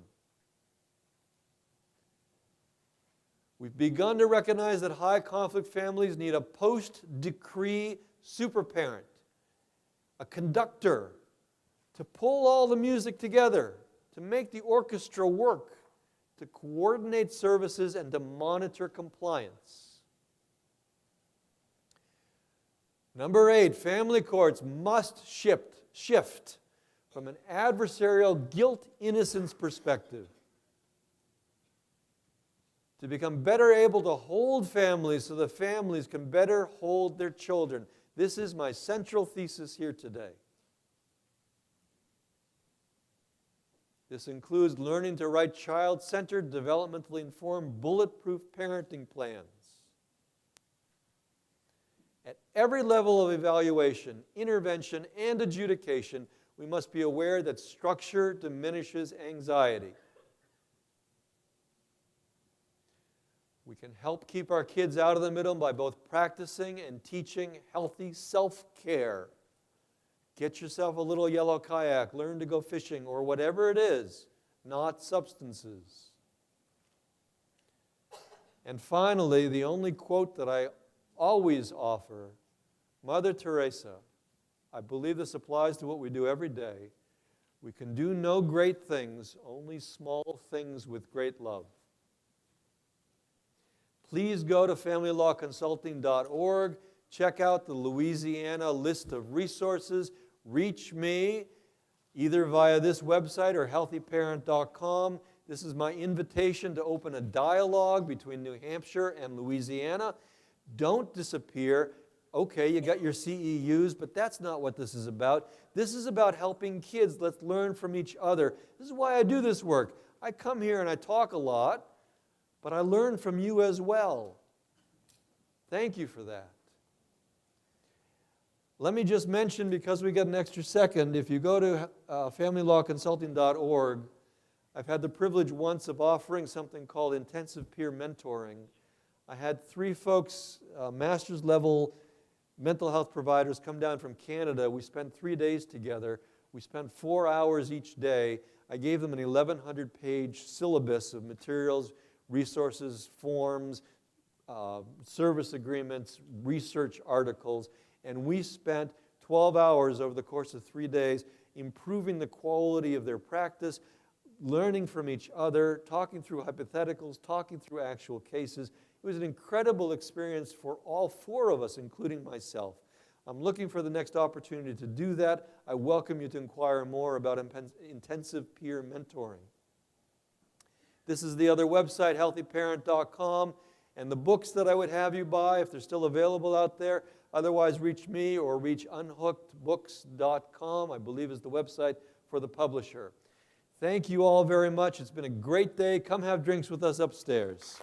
We've begun to recognize that high-conflict families need a post-decree superparent, a conductor, to pull all the music together, to make the orchestra work, to coordinate services, and to monitor compliance. Number 8, family courts must shift from an adversarial guilt-innocence perspective to become better able to hold families so the families can better hold their children. This is my central thesis here today. This includes learning to write child-centered, developmentally informed, bulletproof parenting plans. At every level of evaluation, intervention, and adjudication, we must be aware that structure diminishes anxiety. We can help keep our kids out of the middle by both practicing and teaching healthy self-care. Get yourself a little yellow kayak, learn to go fishing, or whatever it is, not substances. And finally, the only quote that I always offer, Mother Teresa, I believe this applies to what we do every day. We can do no great things, only small things with great love. Please go to familylawconsulting.org. Check out the Louisiana list of resources. Reach me either via this website or healthyparent.com. This is my invitation to open a dialogue between New Hampshire and Louisiana. Don't disappear. Okay, you got your CEUs, but that's not what this is about. This is about helping kids. Let's learn from each other. This is why I do this work. I come here and I talk a lot, but I learn from you as well. Thank you for that. Let me just mention, because we got an extra second, if you go to familylawconsulting.org, I've had the privilege once of offering something called intensive peer mentoring. I had 3 folks, master's level mental health providers, come down from Canada. We spent 3 days together. We spent 4 hours each day. I gave them an 1,100-page syllabus of materials, resources, forms, service agreements, research articles, and we spent 12 hours over the course of 3 days improving the quality of their practice, learning from each other, talking through hypotheticals, talking through actual cases. It was an incredible experience for all 4 of us, including myself. I'm looking for the next opportunity to do that. I welcome you to inquire more about intensive peer mentoring. This is the other website, healthyparent.com, and the books that I would have you buy, if they're still available out there. Otherwise, reach me or reach unhookedbooks.com, I believe is the website for the publisher. Thank you all very much. It's been a great day. Come have drinks with us upstairs.